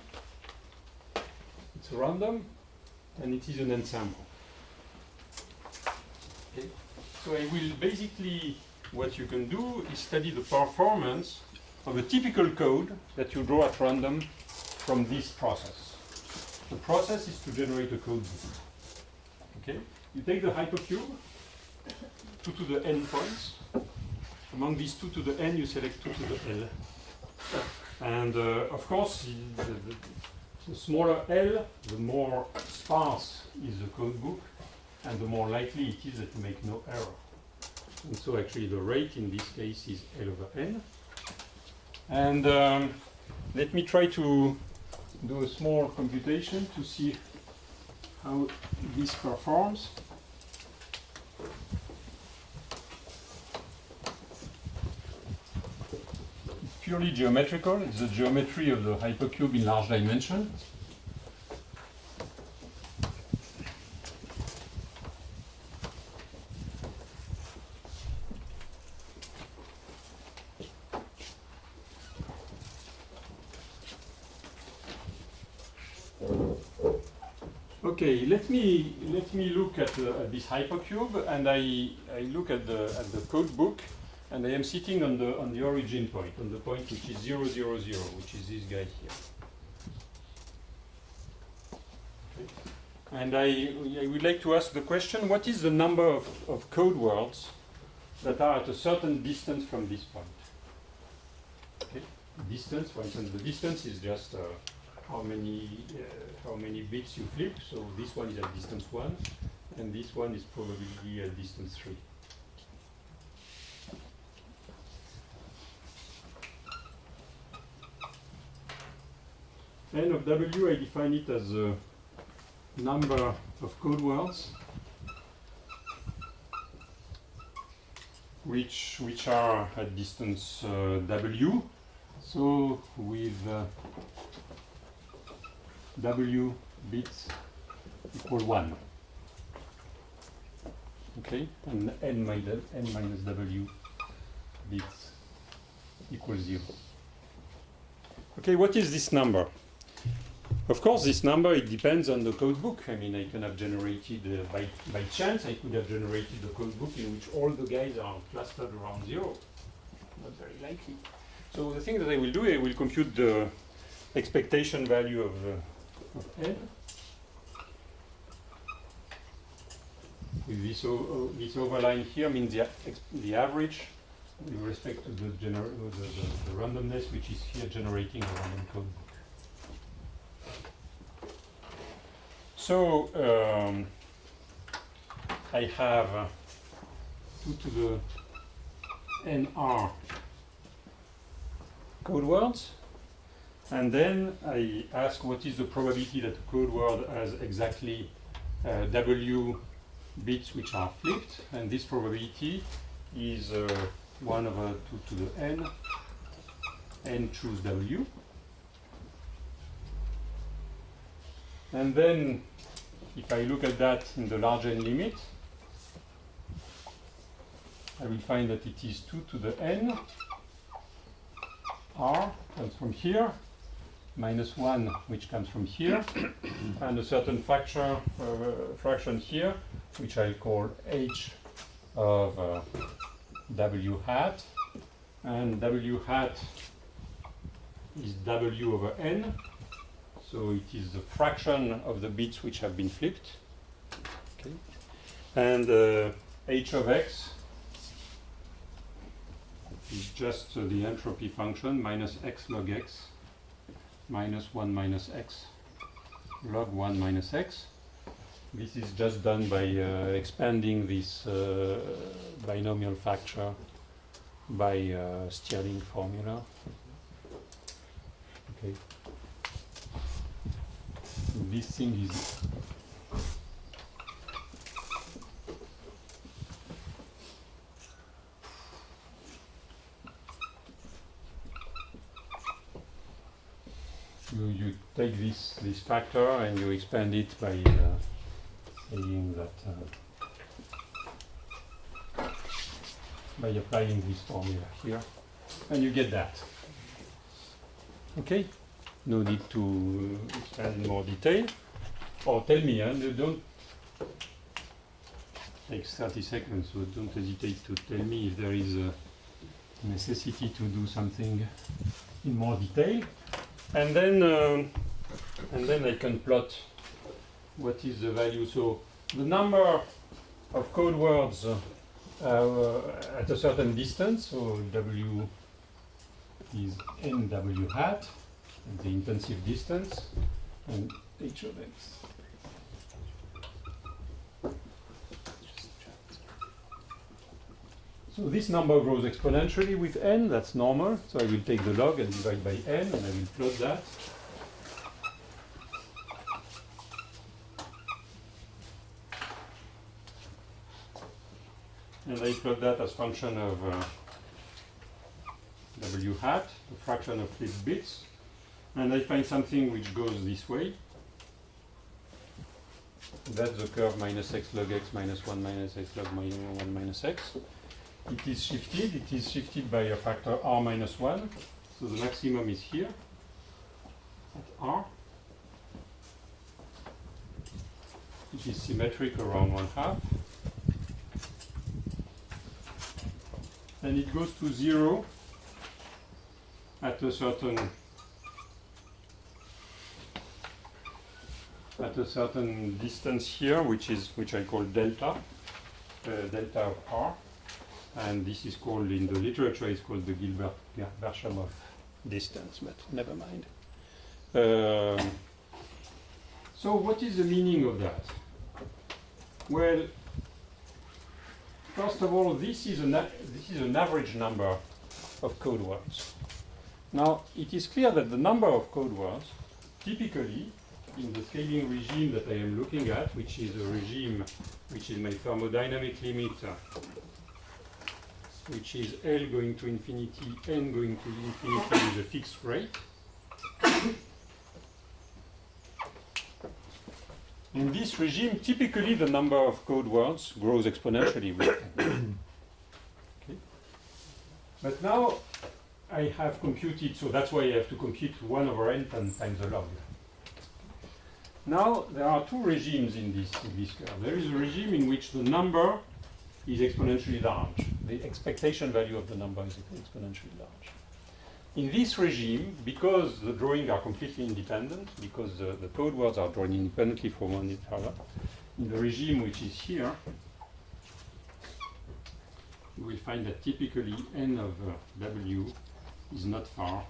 It's random, and it is an ensemble. Okay. So I will basically, what you can do is study the performance of a typical code that you draw at random from this process. The process is to generate a code book. Okay? You take the hypercube, 2 to the n points. Among these 2 to the n, you select 2 to the l. And of course, the smaller L, the more sparse is the code book, and the more likely it is that you make no error. And so actually the rate in this case is L over N. And let me try to do a small computation to see how this performs. It's purely geometrical. It's the geometry of the hypercube in large dimension. Okay, let me look at this hypercube, and I look at the code book, and I am sitting on the origin point, on the point which is 0, 0, 0, which is this guy here. Okay. And I would like to ask the question: what is the number of code words that are at a certain distance from this point? Okay. Distance, for instance, the distance is just how many bits you flip. So this one is at distance 1, and this one is probably at distance 3. N of W, I define it as the number of code words which are at distance W. So with W bits equal 1. Okay, and n minus W bits equals 0. Okay, what is this number? Of course, this number, it depends on the code book. I mean, I can have generated, by chance, I could have generated the code book in which all the guys are clustered around 0. Not very likely. So the thing that I will do, I will compute the expectation value of n. With this overline here means the average with respect to the randomness, which is here generating a random code book. So I have 2 to the nr code words, and then I ask what is the probability that a code word has exactly W bits which are flipped, and this probability is 1 over 2 to the n choose W. And then if I look at that in the large n limit, I will find that it is 2 to the n r comes from here, minus 1 which comes from here, and a certain fraction here, which I call h of w hat, and w hat is w over n, So it is the fraction of the bits which have been flipped. Okay. And h of x is just the entropy function minus x log x minus 1 minus x log 1 minus x. This is just done by expanding this binomial factor by Stirling formula. Okay. This thing is you take this factor and you expand it by saying that by applying this formula here, and you get that. Okay, no need to expand in more detail. Or tell me, don't take 30 seconds, so don't hesitate to tell me if there is a necessity to do something in more detail. And then I can plot what is the value. So the number of code words at a certain distance, so W is NW hat, the intensive distance, and H of x. So this number grows exponentially with n, that's normal. So I will take the log and divide by n, and I will plot that. And I plot that as function of W hat, the fraction of flipped bits. And I find something which goes this way. That's the curve minus x log x minus 1 minus x log 1 minus x. It is shifted by a factor r minus 1. So the maximum is here at r. It is symmetric around 1/2. And it goes to 0 at a certain distance here, which I call delta, delta of r. And this is called, in the literature, it's called the Gilbert-Bershamov distance, but never mind. So what is the meaning of that? Well, first of all, this is an average number of code words. Now, it is clear that the number of code words, typically, in the scaling regime that I am looking at, which is a regime which is my thermodynamic limit, which is L going to infinity, N going to infinity with a fixed rate. In this regime, typically the number of code words grows exponentially with n. Okay. But now I have computed, so that's why I have to compute 1 over n times the log. Now there are two regimes in this curve. There is a regime in which the number is exponentially large. The expectation value of the number is exponentially large. In this regime, because the drawings are completely independent, because the code words are drawn independently from one another, in the regime which is here, you will find that typically n of w is not far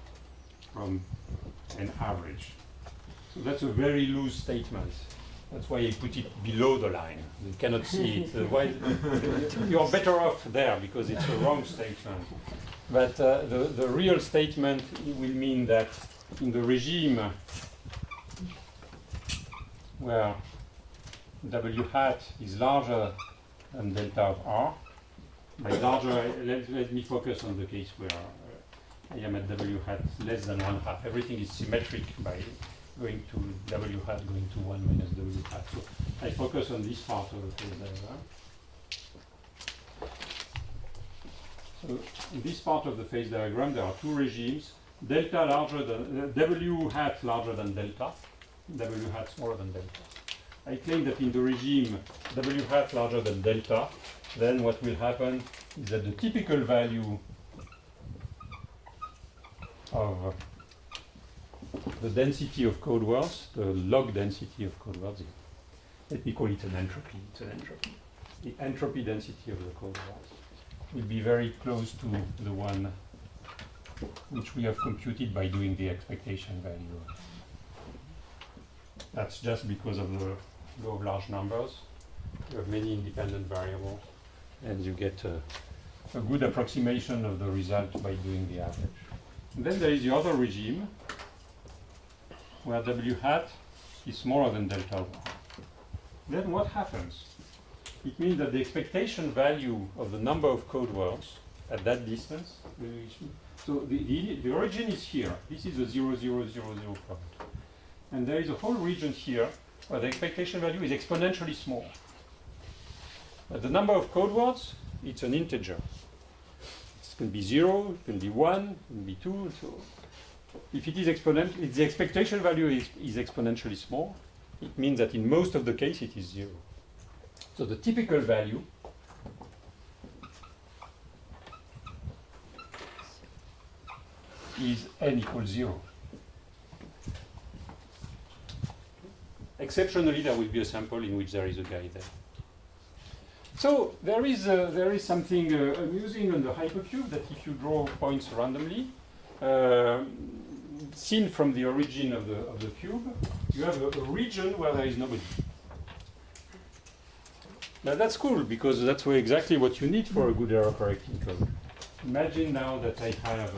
from an average. So that's a very loose statement. That's why I put it below the line. You cannot see it. You're better off there because it's a wrong statement. But the real statement will mean that in the regime where W hat is larger than delta of R, by larger, let me focus on the case where I am at W hat less than 1/2. Everything is symmetric by going to W hat going to 1 minus W hat. So I focus on this part of the phase diagram. So in this part of the phase diagram, there are two regimes: delta larger than W hat larger than delta, W hat smaller than delta. I claim that in the regime W hat larger than delta, then what will happen is that the typical value of the density of code words, the log density of code words. Let me call it an entropy. It's an entropy. The entropy density of the code words will be very close to the one which we have computed by doing the expectation value. That's just because of the law of large numbers. You have many independent variables, and you get a good approximation of the result by doing the average. And then there is the other regime, where w hat is smaller than delta 1. Then what happens? It means that the expectation value of the number of code words at that distance, so the origin is here. This is the 0, 0, 0, 0 point. And there is a whole region here where the expectation value is exponentially small. But the number of code words, it's an integer. It can be 0, it can be 1, it can be 2. So if it is exponential, if the expectation value is exponentially small, it means that in most of the case it is 0. So the typical value is n equals 0. Exceptionally, there will be a sample in which there is a guy there. So there is something amusing on the hypercube, that if you draw points randomly, seen from the origin of the cube, you have a region where there is nobody. Now that's cool, because that's exactly what you need for a good error correcting code. Imagine now that I have,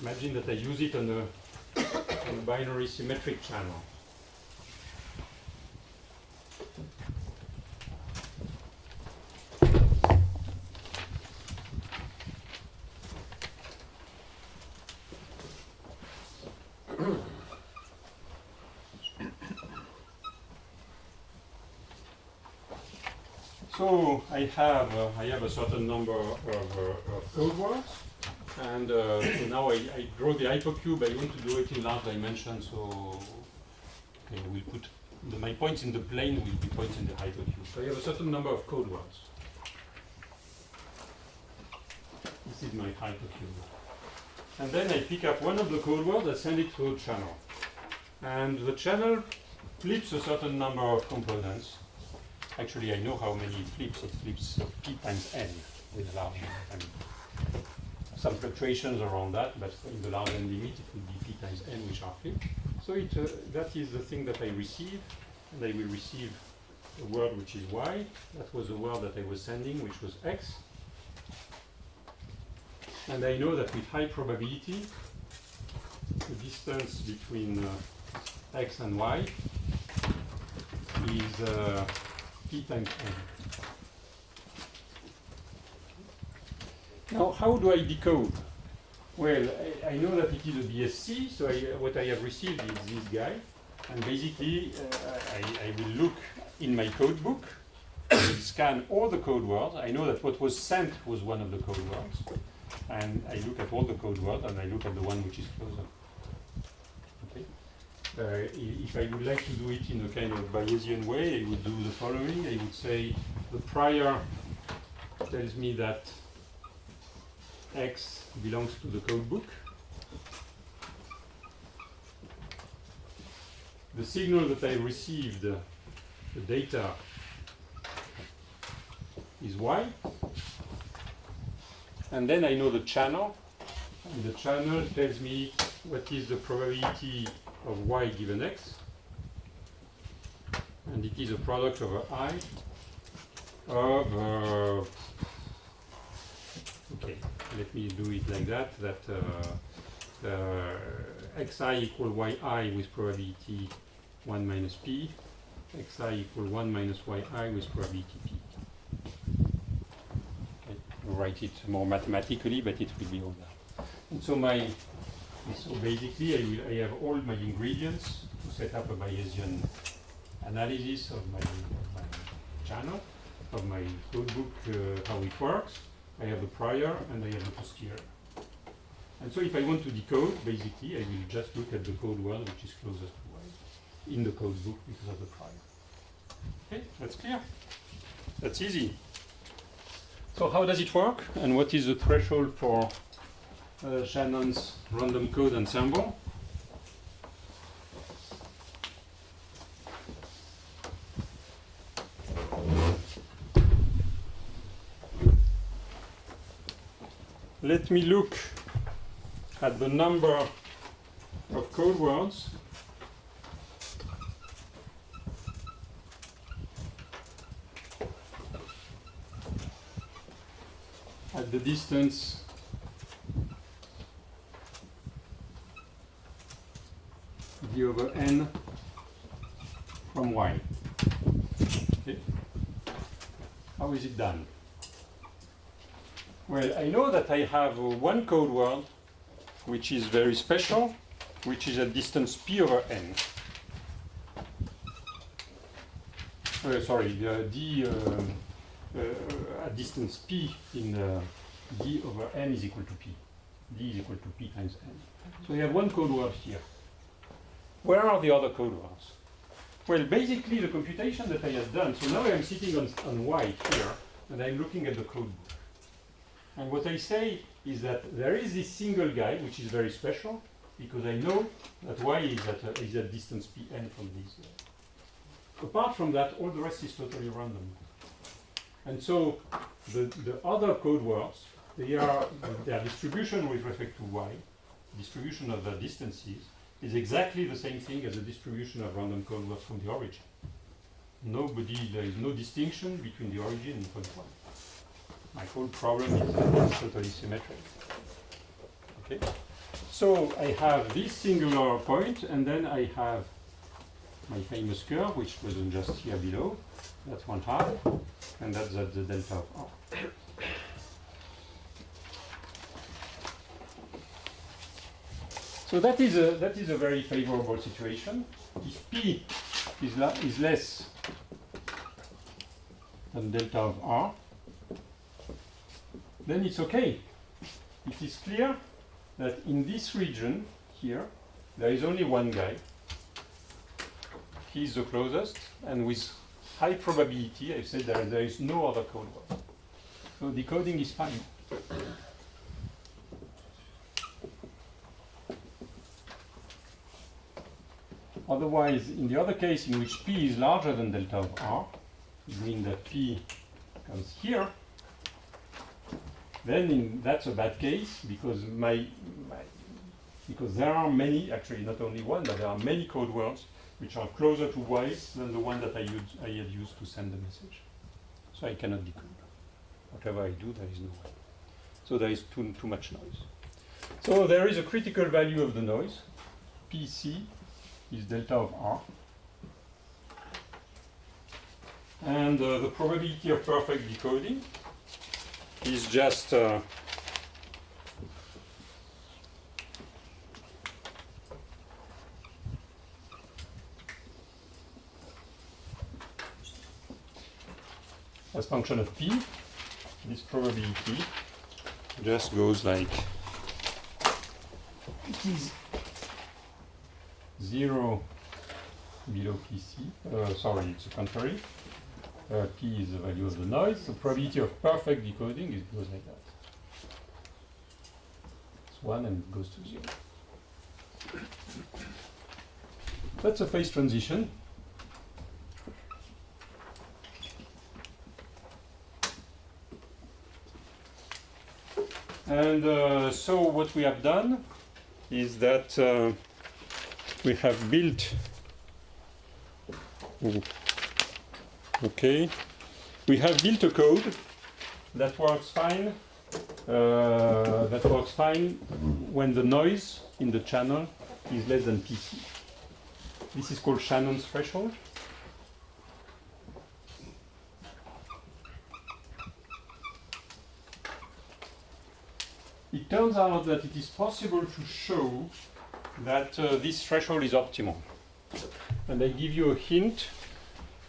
imagine that I use it on a binary symmetric channel. So I have a certain number of code words, and so now I draw the hypercube. I want to do it in large dimensions, so okay, we'll put my points in the plane will be points in the hypercube. So I have a certain number of code words. This is my hypercube. And then I pick up one of the code words, I send it to a channel. And the channel flips a certain number of components. Actually, I know how many it flips. It flips p times n with a large n. I mean, some fluctuations around that, but in the large n limit, it will be p times n which are flipped. So that is the thing that I receive, and I will receive a word which is y. That was the word that I was sending, which was x. And I know that with high probability, the distance between x and y is p times n. Now, how do I decode? Well, I know that it is a BSC, so what I have received is this guy, and basically I will look in my code book, I will scan all the code words. I know that what was sent was one of the code words, and I look at all the code words, and I look at the one which is closer. Okay. If I would like to do it in a kind of Bayesian way, I would do the following. I would say the prior tells me that x belongs to the code book. The signal that I received, the data, is y. And then I know the channel. And the channel tells me what is the probability of y given x. And it is a product over I of okay, let me do it like that, xi equal yi with probability 1 minus p, xi equal 1 minus yi with probability p. Okay, I'll write it more mathematically, but it will be all that. And so so basically I have all my ingredients to set up a Bayesian analysis of my channel, of my code book, how it works. I have the prior and I have the posterior. And so if I want to decode, basically, I will just look at the code word which is closest to y in the code book because of the prior. Okay, that's clear. That's easy. So how does it work? And what is the threshold for Shannon's random code ensemble. Let me look at the number of code words at the distance d over n from y. Okay. How is it done? Well, I know that I have one code word which is very special, which is at distance p over n. D at distance p in d over n is equal to p. D is equal to p times n. So we have one code word here. Where are the other code words? Well, basically the computation that I have done, so now I'm sitting on y here, and I'm looking at the code book. And what I say is that there is this single guy, which is very special, because I know that y is at distance pn from this. Apart from that, all the rest is totally random. And so the other code words, their distribution with respect to y, distribution of the distances, is exactly the same thing as the distribution of random code words from the origin. There is no distinction between the origin and point one. My whole problem is that it's totally symmetric. Okay? So I have this singular point, and then I have my famous curve, which wasn't just here below. That's 1/2, and that's at the delta of r. So that is a very favorable situation. If p is less than delta of r, then it's okay. It is clear that in this region here, there is only one guy. He is the closest, and with high probability, I've said there is no other code word. So decoding is fine. Otherwise, in the other case in which p is larger than delta of r, it means that p comes here, then that's a bad case, because because there are many, actually not only one, but there are many code words which are closer to y than the one that I had used to send the message. So I cannot decode. Whatever I do, there is no way. So there is too much noise. So there is a critical value of the noise. Pc is delta of r. And the probability of perfect decoding is just as function of p. This probability just goes like it is 0 below pc. Sorry, it's the contrary. P is the value of the noise. The probability of perfect decoding goes like that. It's 1 and it goes to 0. That's a phase transition. And so what we have done is that we have built we have built a code that works fine when the noise in the channel is less than PC. This is called Shannon's threshold. It turns out that it is possible to show that this threshold is optimal. And I give you a hint.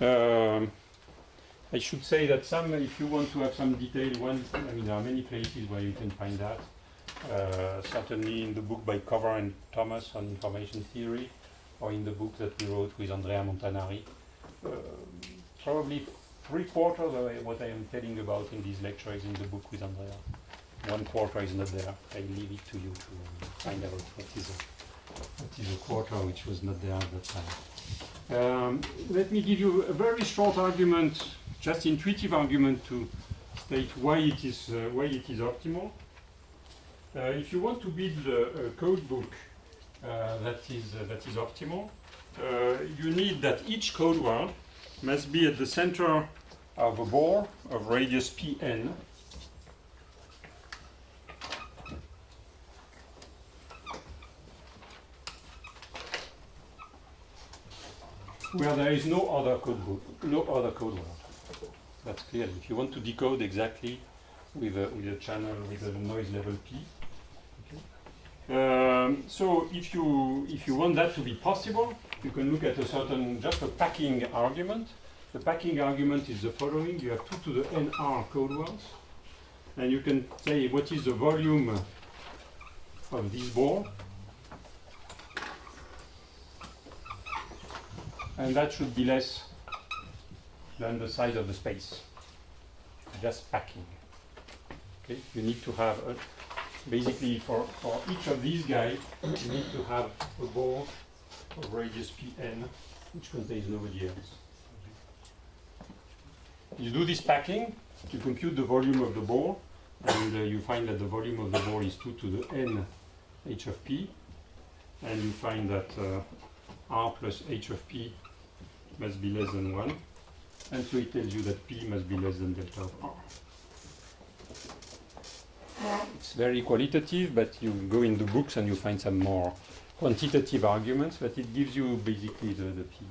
I should say that if you want to have some detailed ones, I mean, there are many places where you can find that. Certainly in the book by Cover and Thomas on information theory, or in the book that we wrote with Andrea Montanari. Probably 3/4 of what I am telling about in this lecture is in the book with Andrea. 1/4 is not there. I leave it to you to find out what is a quarter which was not there at that time. Let me give you a very short argument, just intuitive argument to state why it is optimal. If you want to build a code book that is optimal, you need that each code word must be at the center of a bore of radius Pn, where there is no other code book, no other code word. That's clear. If you want to decode exactly with a channel with a noise level P. Okay. So if you want that to be possible, you can look at just a packing argument. The packing argument is the following: you have 2 to the nr code words, and you can say what is the volume of this bore. And that should be less than the size of the space. Just packing. Okay, you need to have basically for each of these guys, you need to have a bore of radius Pn, which contains nobody else. You do this packing, you compute the volume of the bore, and you find that the volume of the bore is 2 to the n h of p, and you find that r plus h of p must be less than 1, and so it tells you that p must be less than delta of r. It's very qualitative, but you go in the books and you find some more quantitative arguments, but it gives you basically the p.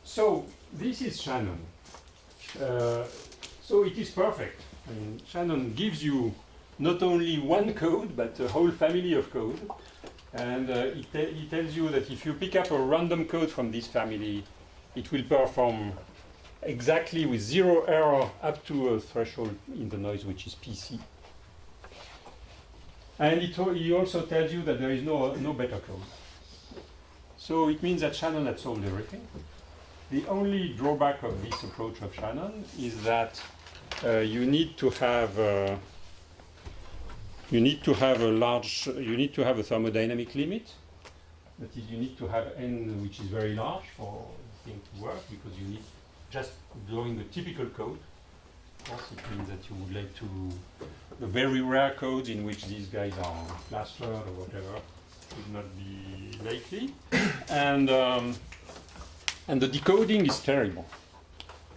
So this is Shannon. So it is perfect. I mean, Shannon gives you not only one code, but a whole family of code. And he tells you that if you pick up a random code from this family, it will perform exactly with 0 error up to a threshold in the noise, which is PC. And he also tells you that there is no better code. So it means that Shannon had solved everything. The only drawback of this approach of Shannon is that you need to have a thermodynamic limit. That is, you need to have n which is very large for the thing to work, because you need just drawing the typical code. Of course, it means that you would like to the very rare codes in which these guys are clustered or whatever would not be likely, and the decoding is terrible.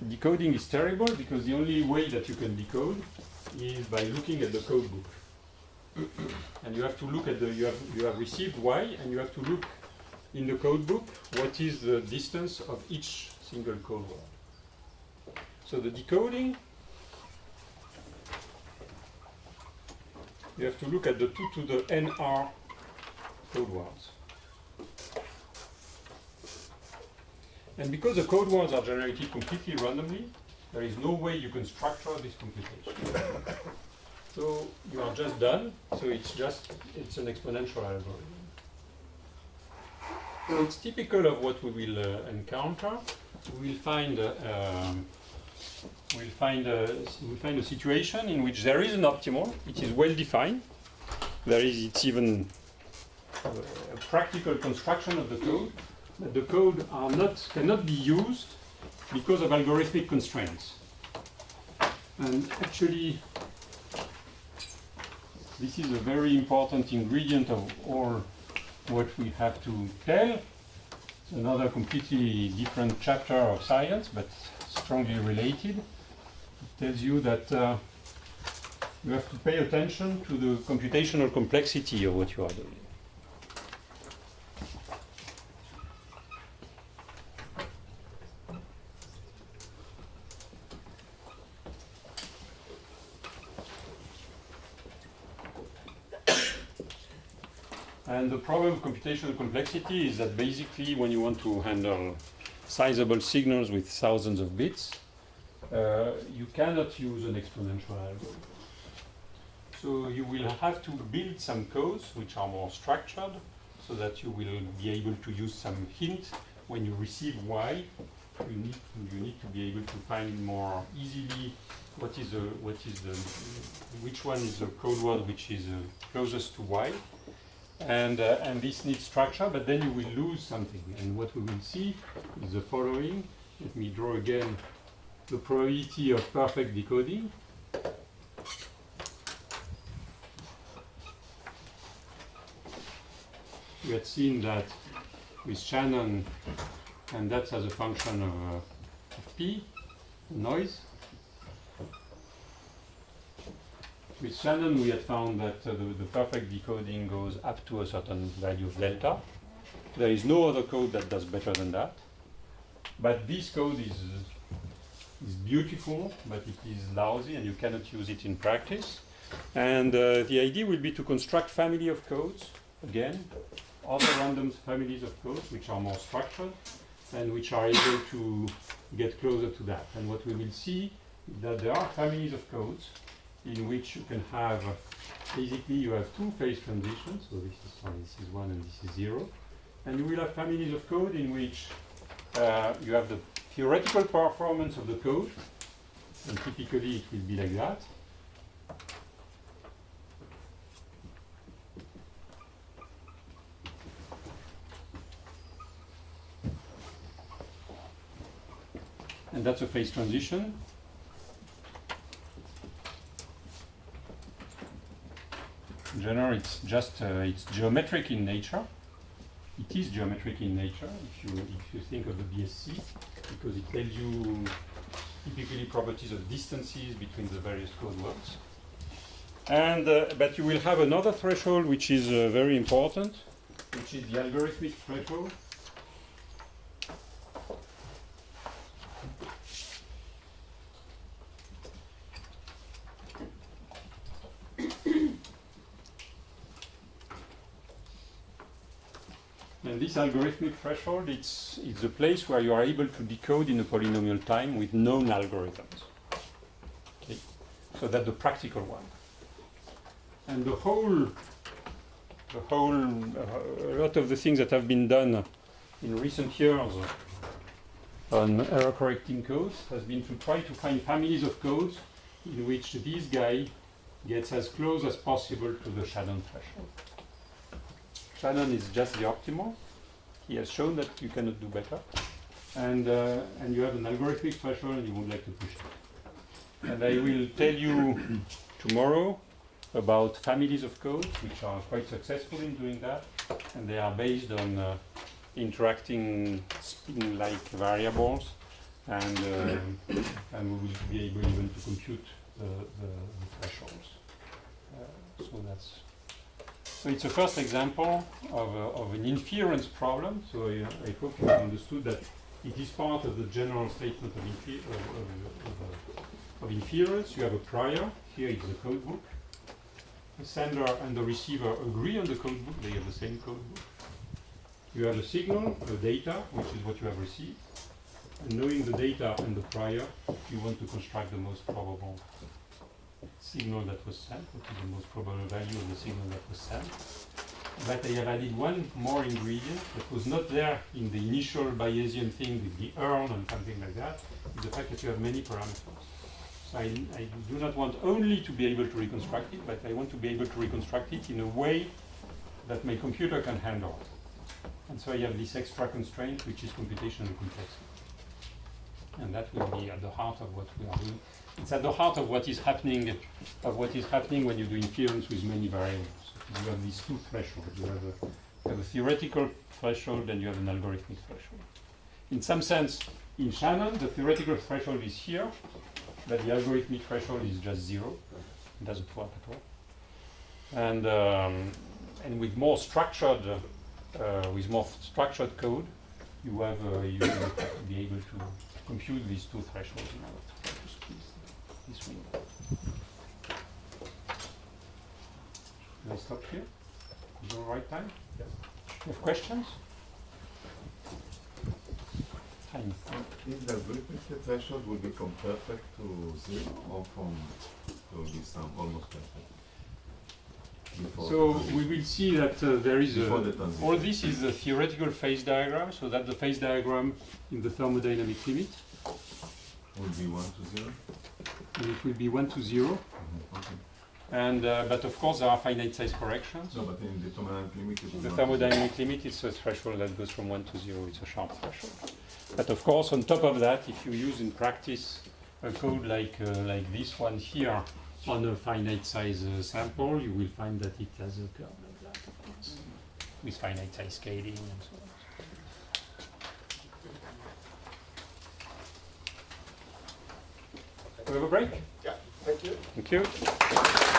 The decoding is terrible because the only way that you can decode is by looking at the code book. And you have to look at you have received Y, and you have to look in the code book what is the distance of each single code word. So the decoding, you have to look at the 2 to the nr code words. And because the code words are generated completely randomly, there is no way you can structure this computation. So you are just done. So it's an exponential algorithm. So it's typical of what we will encounter. We'll find a situation in which there is an optimal. It is well defined. It's even a practical construction of the code. But the code cannot be used because of algorithmic constraints. And actually, this is a very important ingredient of all what we have to tell. It's another completely different chapter of science, but strongly related. It tells you that you have to pay attention to the computational complexity of what you are doing. And the problem of computational complexity is that basically when you want to handle sizable signals with thousands of bits, you cannot use an exponential algorithm. So you will have to build some codes which are more structured so that you will be able to use some hint when you receive Y you need to be able to find more easily which one is the code word which is closest to Y, and this needs structure, but then you will lose something. And what we will see is the following. Let me draw again the probability of perfect decoding. We had seen that with Shannon, and that's as a function of P, noise. With Shannon, we had found that the perfect decoding goes up to a certain value of delta. There is no other code that does better than that. But this code is beautiful, but it is lousy, and you cannot use it in practice. And the idea will be to construct family of codes, again, other random families of codes which are more structured and which are able to get closer to that. And what we will see is that there are families of codes in which you can have, basically you have two phase transitions, so this is 1 and this is 0. And you will have families of code in which you have the theoretical performance of the code, and typically it will be like that. And that's a phase transition. In general, it's just it's geometric in nature. It is geometric in nature if you think of the BSC, because it tells you typically properties of distances between the various code words. And but you will have another threshold which is very important, which is the algorithmic threshold. And this algorithmic threshold, it's a place where you are able to decode in a polynomial time with known algorithms. Okay, so that's the practical one. And a lot of the things that have been done in recent years on error correcting codes has been to try to find families of codes in which this guy gets as close as possible to the Shannon threshold. Shannon is just the optimal. He has shown that you cannot do better. And you have an algorithmic threshold and you would like to push it. And I will tell you tomorrow about families of codes which are quite successful in doing that. And they are based on interacting spin-like variables. And we will be able even to compute the thresholds. So it's a first example of an inference problem. So I hope you have understood that it is part of the general statement of inference. You have a prior. Here is the code book. The sender and the receiver agree on the code book. They have the same code book. You have a signal, the data, which is what you have received. And knowing the data and the prior, you want to construct the most probable signal that was sent, what is the most probable value of the signal that was sent. But I have added one more ingredient that was not there in the initial Bayesian thing with the urn and something like that, is the fact that you have many parameters. So I do not want only to be able to reconstruct it, but I want to be able to reconstruct it in a way that my computer can handle. And so I have this extra constraint, which is computational complexity. And that will be at the heart of what we are doing. It's at the heart of what is happening when you do inference with many variables. You have these two thresholds. You have a theoretical threshold and you have an algorithmic threshold. In some sense, in Shannon, the theoretical threshold is here, but the algorithmic threshold is just 0. It doesn't work at all. And with more structured code, you have to be able to compute these two thresholds in order to squeeze this window. Can I stop here? Is it the right time? Yes. You have questions? Time. If the algorithmic threshold will be from perfect to 0 or from will be some almost perfect? Before So we will see that there is Before the transition. all this is a theoretical phase diagram, so that's the phase diagram in the thermodynamic limit, would be 1 to 0. and it will be 1 to 0. Okay. And but of course there are finite size corrections. No, but in the thermodynamic limit, it The is thermodynamic limit is a threshold that goes from 1 to 0. It's a sharp threshold. But of course, on top of that, if you use in practice a code like this one here on a finite size sample, you will find that it has a curve like that, of course, with finite size scaling and so on. We have a break? Yeah, thank you. Thank you.